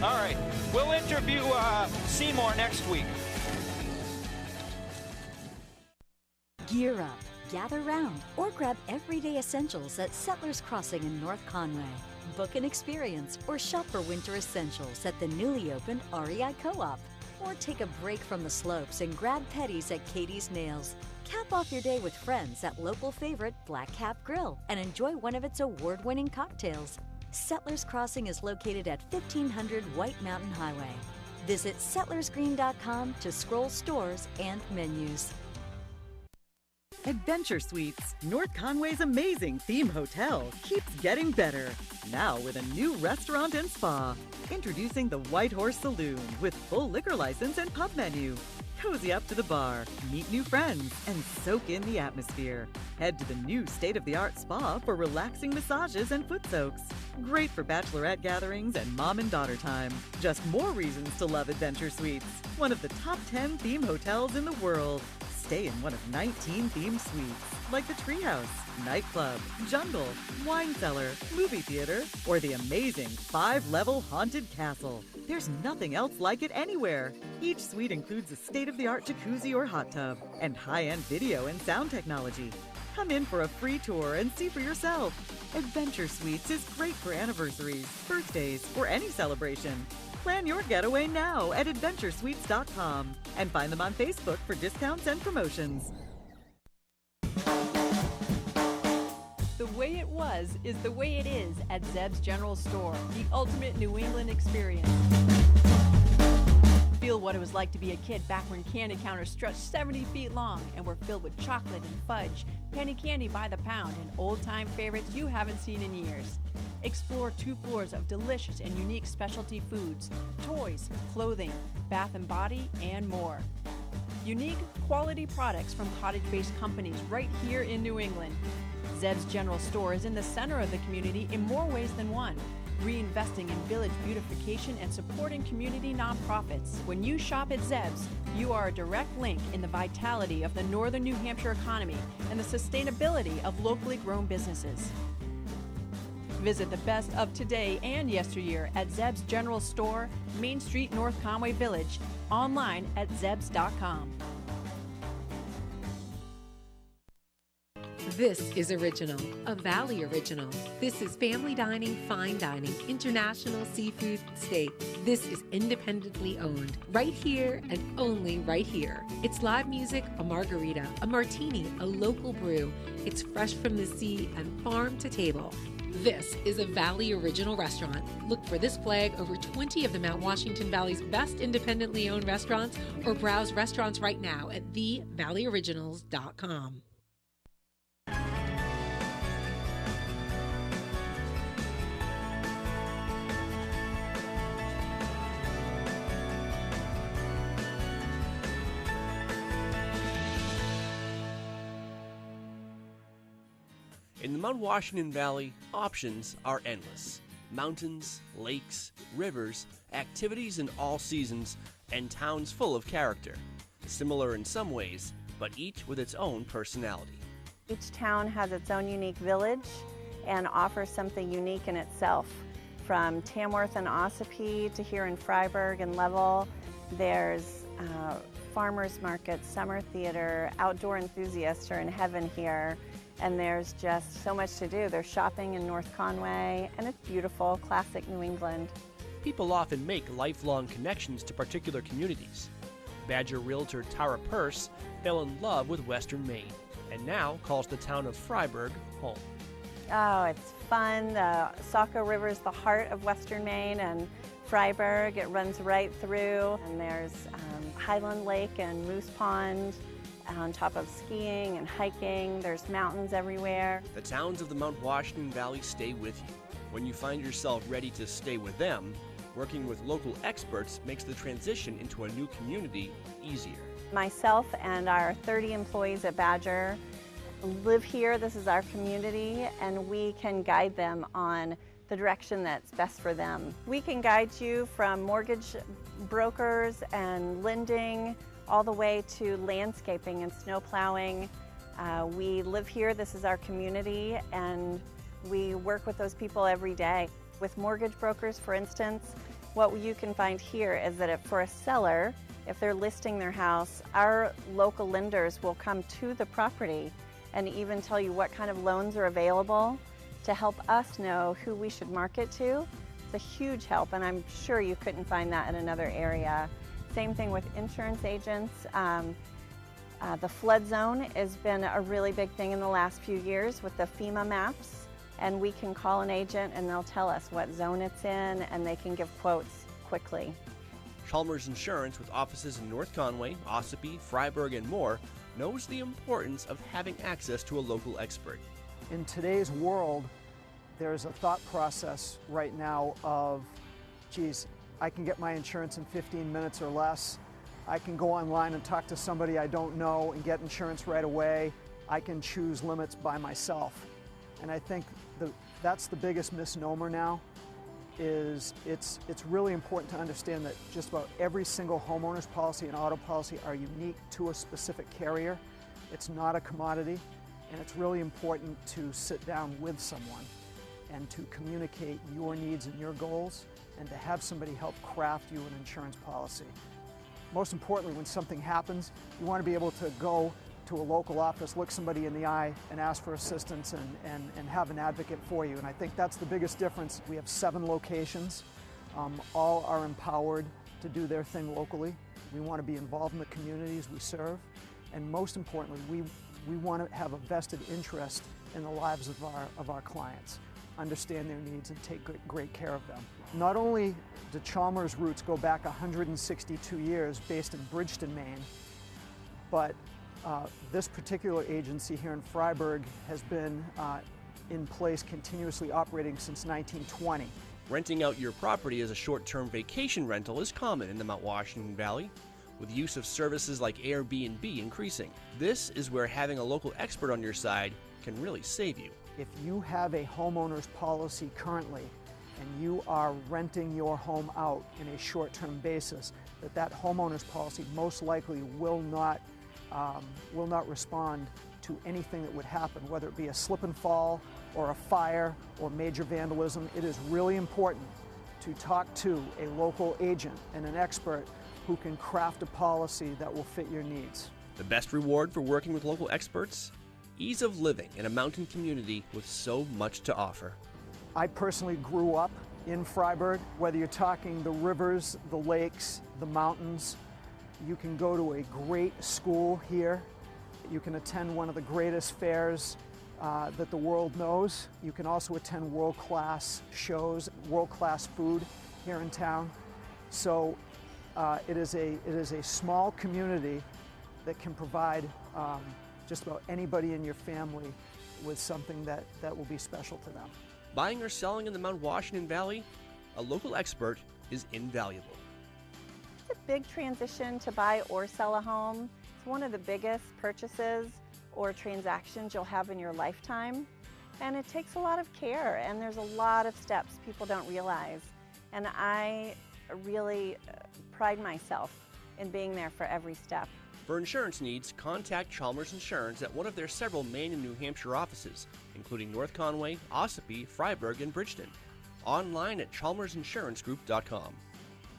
All right. We'll interview Seymour next week. Gear up. gather round or grab everyday essentials at Settlers Crossing in North Conway. Book an experience or shop for winter essentials at the newly opened REI Co-op. Or take a break from the slopes and grab petties at Katie's Nails. Cap off your day with friends at local favorite Black Cap Grill and enjoy one of its award-winning cocktails. Settlers Crossing is located at 1500 White Mountain Highway. Visit settlersgreen.com to scroll stores and menus. Adventure Suites, North Conway's amazing theme hotel, keeps getting better. Now with a new restaurant and spa. Introducing the White Horse Saloon with full liquor license and pub menu. Cozy up to the bar, meet new friends, and soak in the atmosphere. Head to the new state-of-the-art spa for relaxing massages and foot soaks. Great for bachelorette gatherings and mom and daughter time. Just more reasons to love Adventure Suites, one of the top 10 theme hotels in the world. Stay in one of 19 theme suites, like the Treehouse, Nightclub, Jungle, Wine Cellar, Movie Theater, or the amazing 5-level Haunted Castle. There's nothing else like it anywhere. Each suite includes a state-of-the-art jacuzzi or hot tub, and high-end video and sound technology. Come in for a free tour and see for yourself. Adventure Suites is great for anniversaries, birthdays, or any celebration. Plan your getaway now at adventuresuites.com and find them on Facebook for discounts and promotions. The way it was is the way it is at Zeb's General Store, the ultimate New England experience. Feel what it was like to be a kid back when candy counters stretched 70 feet long and were filled with chocolate and fudge, penny candy by the pound, and old-time favorites you haven't seen in years. Explore 2 floors of delicious and unique specialty foods, toys, clothing, bath and body, and more. Unique, quality products from cottage-based companies right here in New England. Zeb's General Store is in the center of the community in more ways than one, reinvesting in village beautification and supporting community nonprofits. When you shop at Zeb's, you are a direct link in the vitality of the northern New Hampshire economy and the sustainability of locally grown businesses. Visit the best of today and yesteryear at Zeb's General Store, Main Street, North Conway Village, online at zebs.com. This is Original, a Valley Original. This is family dining, fine dining, international seafood steak. This is independently owned, right here and only right here. It's live music, a margarita, a martini, a local brew. It's fresh from the sea and farm to table. This is a Valley Original restaurant. Look for this flag over 20 of the Mount Washington Valley's best independently owned restaurants, or browse restaurants right now at thevalleyoriginals.com. In the Mount Washington Valley, options are endless. Mountains, lakes, rivers, activities in all seasons, and towns full of character. Similar in some ways, but each with its own personality. Each town has its own unique village and offers something unique in itself. From Tamworth and Ossipee to here in Freiburg and Level, there's farmers market, summer theater, outdoor enthusiasts are in heaven here. And there's just so much to do. There's shopping in North Conway, and it's beautiful, classic New England. People often make lifelong connections to particular communities. Badger realtor Tara Purse fell in love with Western Maine and now calls the town of Freiburg home. Oh, it's fun. The Saco River is the heart of Western Maine, and Freiburg, it runs right through. And there's Highland Lake and Moose Pond. On top of skiing and hiking, there's mountains everywhere. The towns of the Mount Washington Valley stay with you. When you find yourself ready to stay with them, working with local experts makes the transition into a new community easier. Myself and our 30 employees at Badger live here. This is our community, and we can guide them on the direction that's best for them. We can guide you from mortgage brokers and lending all the way to landscaping and snow plowing. We live here, this is our community, and we work with those people every day. With mortgage brokers, for instance, what you can find here is that for a seller, if they're listing their house, our local lenders will come to the property and even tell you what kind of loans are available to help us know who we should market to. It's a huge help, and I'm sure you couldn't find that in another area. Same thing with insurance agents. The flood zone has been a really big thing in the last few years with the FEMA maps, and we can call an agent and they'll tell us what zone it's in, and they can give quotes quickly. Chalmers Insurance, with offices in North Conway, Ossipee, Freiburg, and more, knows the importance of having access to a local expert. In today's world, there's a thought process right now of, geez, I can get my insurance in 15 minutes or less. I can go online and talk to somebody I don't know and get insurance right away. I can choose limits by myself. And I think that's the biggest misnomer now, is it's really important to understand that just about every single homeowner's policy and auto policy are unique to a specific carrier. It's not a commodity, and it's really important to sit down with someone and to communicate your needs and your goals, and to have somebody help craft you an insurance policy. Most importantly, when something happens, you want to be able to go to a local office, look somebody in the eye, and ask for assistance and have an advocate for you. And I think that's the biggest difference. We have 7 locations. All are empowered to do their thing locally. We want to be involved in the communities we serve. And most importantly, we want to have a vested interest in the lives of our clients, understand their needs, and take great care of them. Not only do Chalmers' roots go back 162 years, based in Bridgeton, Maine, but this particular agency here in Freiburg has been in place, continuously operating since 1920. Renting out your property as a short-term vacation rental is common in the Mount Washington Valley, with use of services like Airbnb increasing. This is where having a local expert on your side can really save you. If you have a homeowner's policy currently and you are renting your home out in a short-term basis, that homeowner's policy most likely will not respond to anything that would happen, whether it be a slip and fall or a fire or major vandalism. It is really important to talk to a local agent and an expert who can craft a policy that will fit your needs. The best reward for working with local experts? Ease of living in a mountain community with so much to offer. I personally grew up in Freiburg. Whether you're talking the rivers, the lakes, the mountains, you can go to a great school here. You can attend one of the greatest fairs that the world knows. You can also attend world-class shows, world-class food here in town. So it is a small community that can provide just about anybody in your family with something that will be special to them. Buying or selling in the Mount Washington Valley? A local expert is invaluable. It's a big transition to buy or sell a home. It's one of the biggest purchases or transactions you'll have in your lifetime. And it takes a lot of care, and there's a lot of steps people don't realize. And I really pride myself in being there for every step. For insurance needs, contact Chalmers Insurance at one of their several Maine and New Hampshire offices, including North Conway, Ossipee, Freiburg, and Bridgeton. Online at chalmersinsurancegroup.com.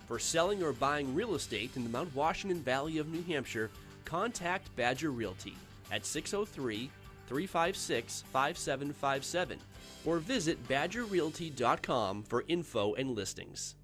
For selling or buying real estate in the Mount Washington Valley of New Hampshire, contact Badger Realty at 603-356-5757 or visit badgerrealty.com for info and listings.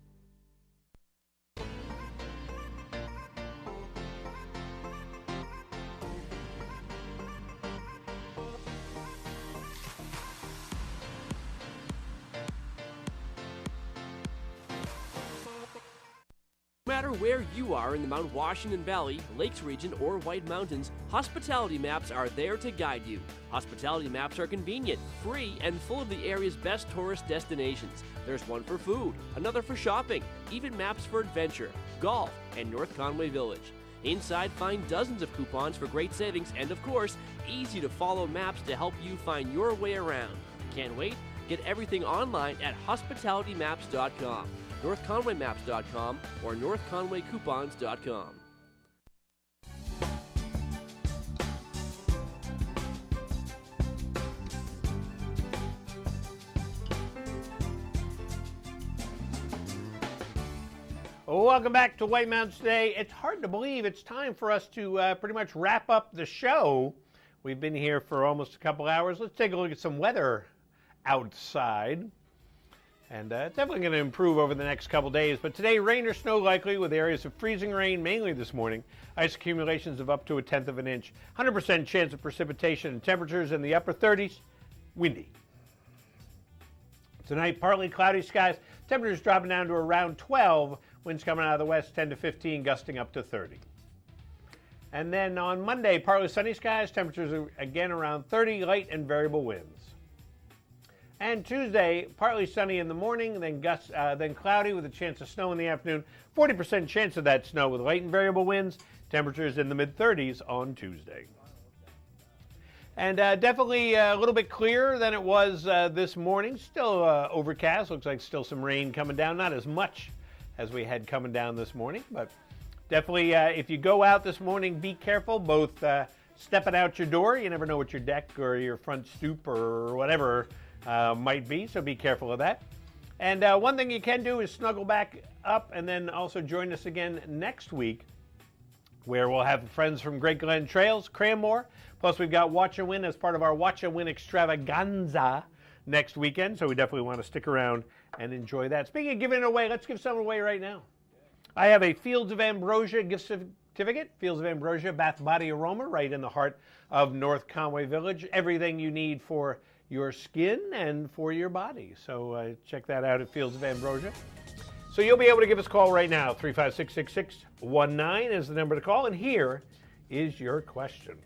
No matter where you are in the Mount Washington Valley, Lakes region, or White Mountains, Hospitality Maps are there to guide you. Hospitality Maps are convenient, free, and full of the area's best tourist destinations. There's one for food, another for shopping, even maps for adventure, golf, and North Conway Village. Inside, find dozens of coupons for great savings and, of course, easy-to-follow maps to help you find your way around. Can't wait? Get everything online at hospitalitymaps.com. NorthConwayMaps.com or NorthConwayCoupons.com. Welcome back to White Mountains Today. It's hard to believe it's time for us to pretty much wrap up the show We've been here for almost a couple hours. Let's take a look at some weather outside. And it's definitely going to improve over the next couple days. But today, rain or snow likely with areas of freezing rain, mainly this morning. Ice accumulations of up to 1/10 of an inch. 100% chance of precipitation and temperatures in the upper 30s. Windy. Tonight, partly cloudy skies. Temperatures dropping down to around 12. Winds coming out of the west, 10 to 15, gusting up to 30. And then on Monday, partly sunny skies. Temperatures are again around 30, light and variable winds. And Tuesday, partly sunny in the morning, then cloudy with a chance of snow in the afternoon. 40% chance of that snow with light and variable winds. Temperatures in the mid-30s on Tuesday. And definitely a little bit clearer than it was this morning. Still overcast. Looks like still some rain coming down. Not as much as we had coming down this morning. But definitely, if you go out this morning, be careful. Both stepping out your door. You never know what your deck or your front stoop or whatever might be, so be careful of that. And one thing you can do is snuggle back up and then also join us again next week, where we'll have friends from Great Glen Trails, Cranmore, plus we've got Watch and Win as part of our Watch and Win extravaganza next weekend, so we definitely want to stick around and enjoy that. Speaking of giving it away, let's give some away right now. I have a Fields of Ambrosia gift certificate, Fields of Ambrosia Bath Body Aroma, right in the heart of North Conway Village. Everything you need for your skin and for your body. So check that out at Fields of Ambrosia. So you'll be able to give us a call right now. 356-6619 is the number to call. And here is your question.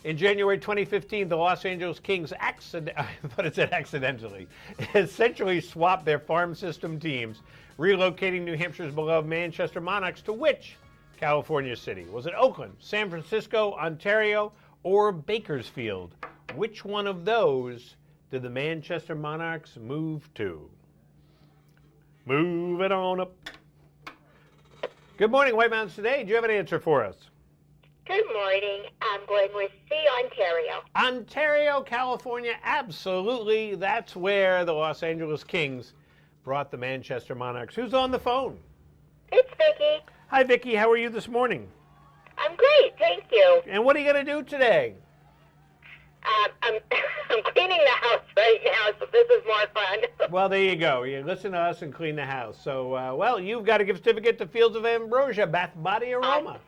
In January 2015, the Los Angeles Kings accidentally essentially swapped their farm system teams, relocating New Hampshire's beloved Manchester Monarchs to which California city? Was it Oakland, San Francisco, Ontario, or Bakersfield? Which one of those did the Manchester Monarchs move to? Move it on up. Good morning, White Mountains Today. Do you have an answer for us? Good morning. I'm going with C, Ontario. Ontario, California. Absolutely. That's where the Los Angeles Kings brought the Manchester Monarchs. Who's on the phone? It's Vicki. Hi, Vicki. How are you this morning? I'm great, thank you. And what are you going to do today? I'm cleaning the house right now, so this is more fun. Well, there you go. You listen to us and clean the house. So, well, you've got a gift certificate to Fields of Ambrosia, Bath Body Aroma.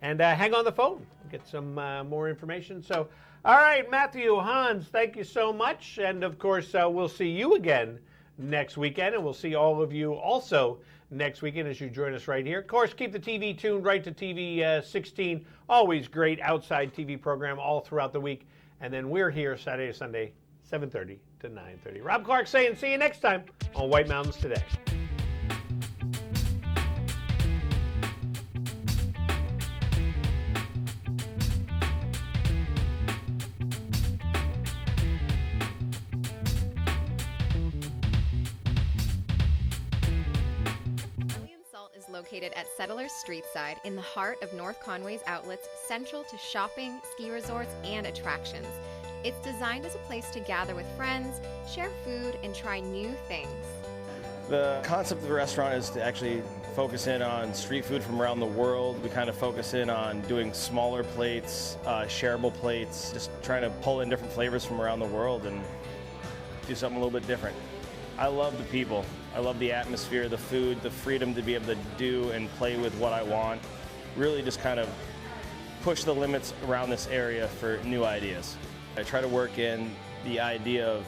And hang on the phone. Get some more information. So, all right, Matthew, Hans, thank you so much. And, of course, we'll see you again next weekend. And we'll see all of you also next weekend as you join us right here. Of course, keep the TV tuned right to TV 16. Always great outside TV program all throughout the week. And then we're here Saturday, Sunday, 7:30 to 9:30. Rob Clark saying see you next time on White Mountains Today. Located at Settlers Streetside in the heart of North Conway's outlets, central to shopping, ski resorts, and attractions. It's designed as a place to gather with friends, share food, and try new things. The concept of the restaurant is to actually focus in on street food from around the world. We kind of focus in on doing smaller plates, shareable plates, just trying to pull in different flavors from around the world and do something a little bit different. I love the people. I love the atmosphere, the food, the freedom to be able to do and play with what I want. Really just kind of push the limits around this area for new ideas. I try to work in the idea of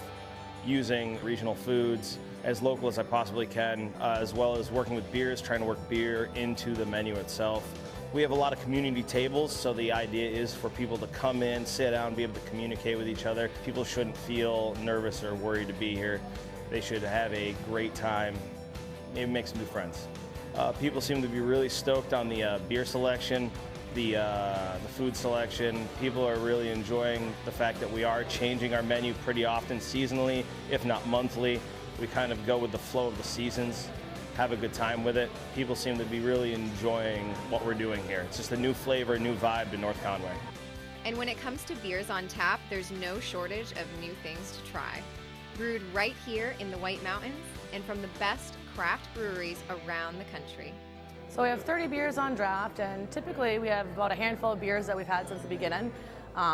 using regional foods as local as I possibly can, as well as working with beers, trying to work beer into the menu itself. We have a lot of community tables, so the idea is for people to come in, sit down, be able to communicate with each other. People shouldn't feel nervous or worried to be here. They should have a great time, maybe make some new friends. People seem to be really stoked on the beer selection, the food selection. People are really enjoying the fact that we are changing our menu pretty often seasonally, if not monthly. We kind of go with the flow of the seasons, have a good time with it. People seem to be really enjoying what we're doing here. It's just a new flavor, new vibe to North Conway. And when it comes to beers on tap, there's no shortage of new things to try. Brewed right here in the White Mountains and from the best craft breweries around the country. So we have 30 beers on draft, and typically we have about a handful of beers that we've had since the beginning,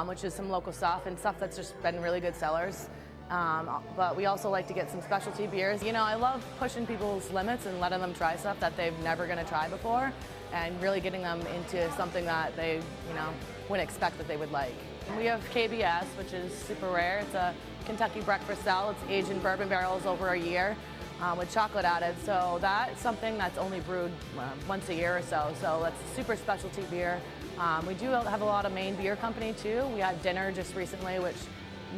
which is some local stuff and stuff that's just been really good sellers. But we also like to get some specialty beers. You know, I love pushing people's limits and letting them try stuff that they've never going to try before, and really getting them into something that they, you know, wouldn't expect that they would like. We have KBS, which is super rare. It's a Kentucky breakfast stout. It's aged in bourbon barrels over a year with chocolate added. So that's something that's only brewed once a year or so. So that's a super specialty beer. We do have a lot of Maine Beer Company too. We had dinner just recently, which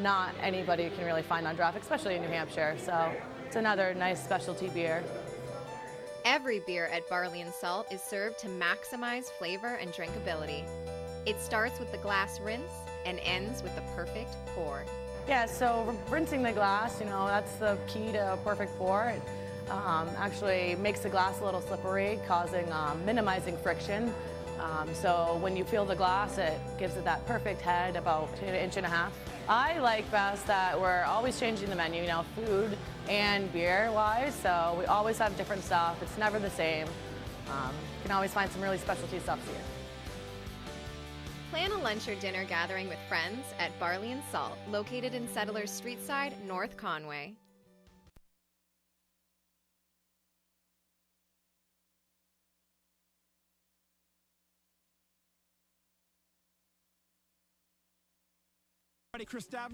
not anybody can really find on draft, especially in New Hampshire. So it's another nice specialty beer. Every beer at Barley and Salt is served to maximize flavor and drinkability. It starts with the glass rinse and ends with the perfect pour. Yeah, so rinsing the glass, you know, that's the key to a perfect pour. It actually makes the glass a little slippery, minimizing friction. So when you feel the glass, it gives it that perfect head, about an inch and a half. I like best that we're always changing the menu, you know, food and beer-wise, so we always have different stuff. It's never the same. You can always find some really specialty stuff here. Plan a lunch or dinner gathering with friends at Barley and Salt, located in Settlers Streetside, North Conway. Chris Davin